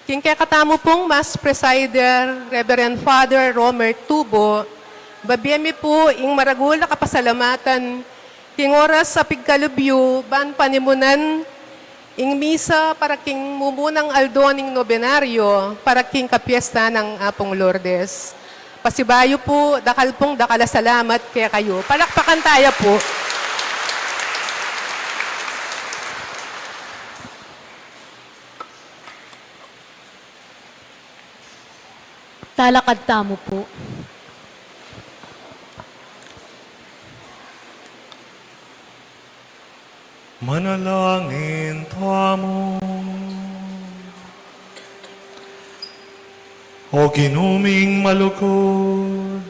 King kaya katamo pong Mass Presider, Reverend Father Romer Tubo, babiyami po ing maragula kapasalamatan, king oras sa pigkalubyo, ban panimunan, ing misa para king mumunang aldoning nobenaryo, para king kapiesta ng Apong Lourdes. Pasibayo po, dakal pong dakala salamat kaya kayo. Palakpakan tayo po. Talakad tamo po. Manalangin tamo. O ginuming malugod,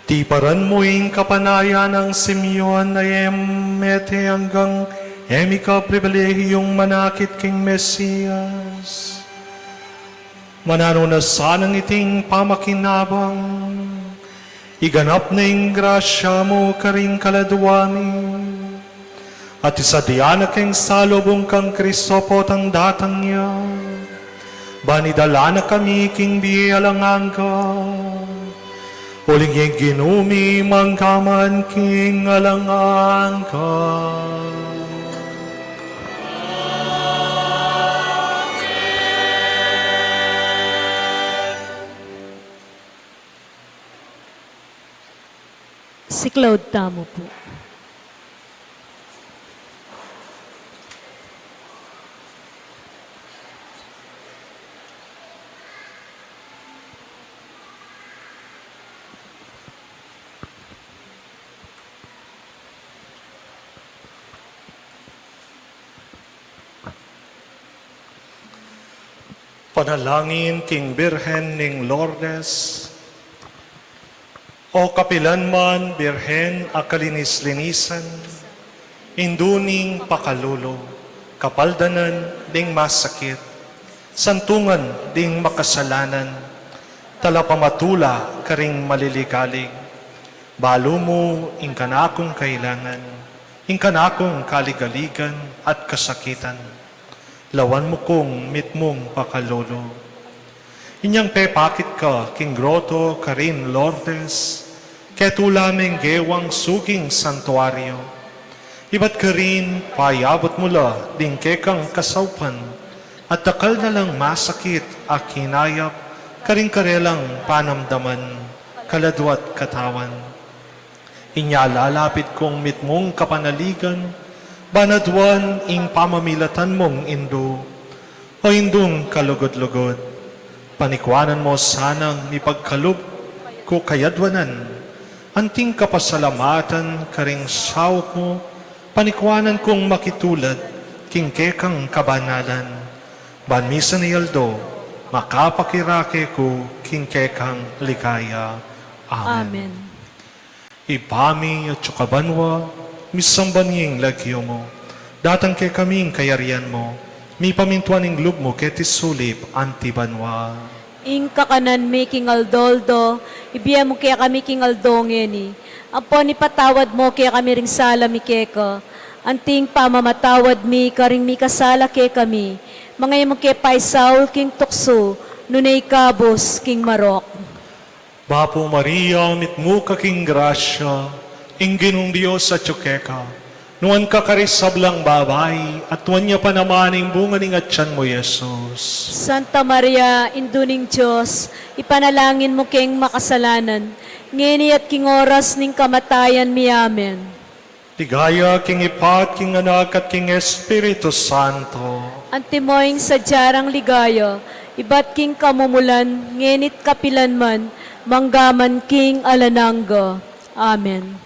tiparan mo'ing kapanaya ng Simeon na emete hanggang emika pribilehiyong manakit king Mesiyas. Manano na sanang iting pamakinabang, iganap na ing grasya mo karing kaladuani, at isadiana keng salubong kang Kristo po tang datang niya, banidala na kami king biyalang angka, uling yung ginumi mangkaman king alang angka. Si Claude tamo po. Panalangin king Birhen ning Lourdes, o kapilan man Birhen a kalinis-linisan, induning pakalulo, kapaldanan ding masakit, santungan ding makasalanan, talapamatula karing maliligalig, balo mo ing kanakong kailangan, ing kanakong kaligaligan at kasakitan, lawan mo kong mitmong pakalolo. Inyang pepakit ka, king groto, karin Lourdes, ketulaming gewang suging santuario. Iba't karin, payabot mula, ding kekang kasaupan, at takal na lang masakit, akinayap, karing karelang panamdaman, kaladwat katawan. Inyalalapit kong mitmong kapanaligan, banadwan ing pamamilatan mong indo, o indong kalugod-lugod. Panikwanan mo sanang mipagkalub ko kayadwanan, anting kapasalamatan karing sawak mo, panikwanan kong makitulad, kingkekang kabanalan. Banmisa ni Aldo, makapakirake ko, kingkekang ligaya. Amen. Amen. Ipami at sukabanwa, misambanying lagyo mo, datang ke kaming kayarian mo, mi pamintuaning lub mo ketis sulip antibanwa. Ing kakanan mi king Aldoldo, ibiya mo kaya kami king Aldongeni. Apo ni patawad mo kaya kami ring sala mi keka. Anting pamamatawad mi karing mi kasala ke kami. Mga mo kaya paisaul king tukso, nunay kabos king Marok. Bapo Maria, mitmu ka king grasya, ingginong Diyos sa tsukeka. Nuan ka karisablang babay, at nuan niya pa naman ang bunga ning atyan mo, Jesus. Santa Maria, induning Diyos, ipanalangin mo keng makasalanan, ngini at king oras ning kamatayan mi amen. Ligaya king Ipat, king Anak, at king Espiritu Santo. Antimoing sa jarang ligaya, ibat king kamumulan, ngenit kapilan man, manggaman king alananga. Amen.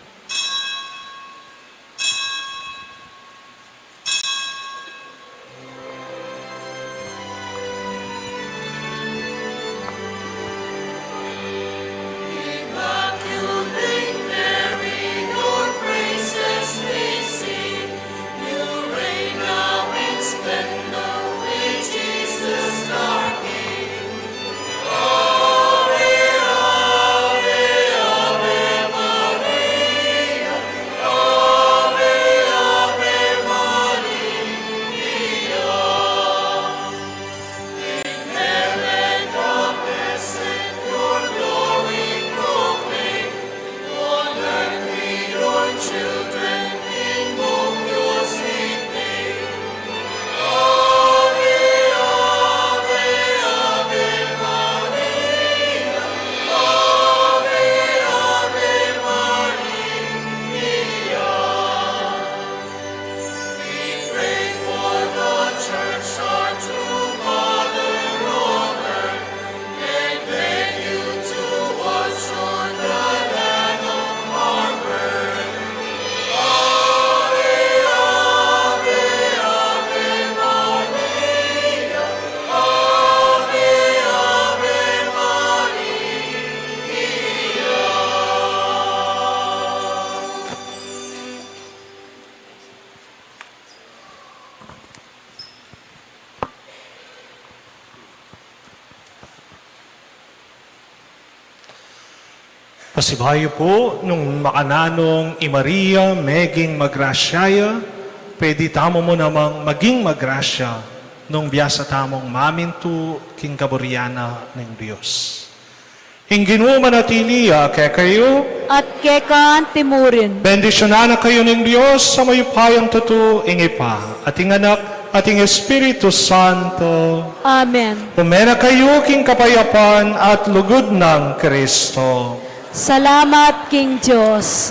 Pasibayo po nung makananong Maria meging magrasyaya, pwede tamo mo namang maging magrasya nung biyasa tamong mamintu king kaburiana ng Diyos. Hinggin mo manatiliya kaya kayo, At kekan timurin. bendisyonan na kayo ng Diyos sa mayupayang tutu ingipa, ating anak, ating Espiritu Santo. Amen. Pumena kayo king kapayapan at lugod ng Kristo. Salamat, King Diyos.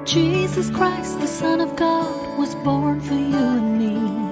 Jesus Christ, the Son of God, was born for you and me.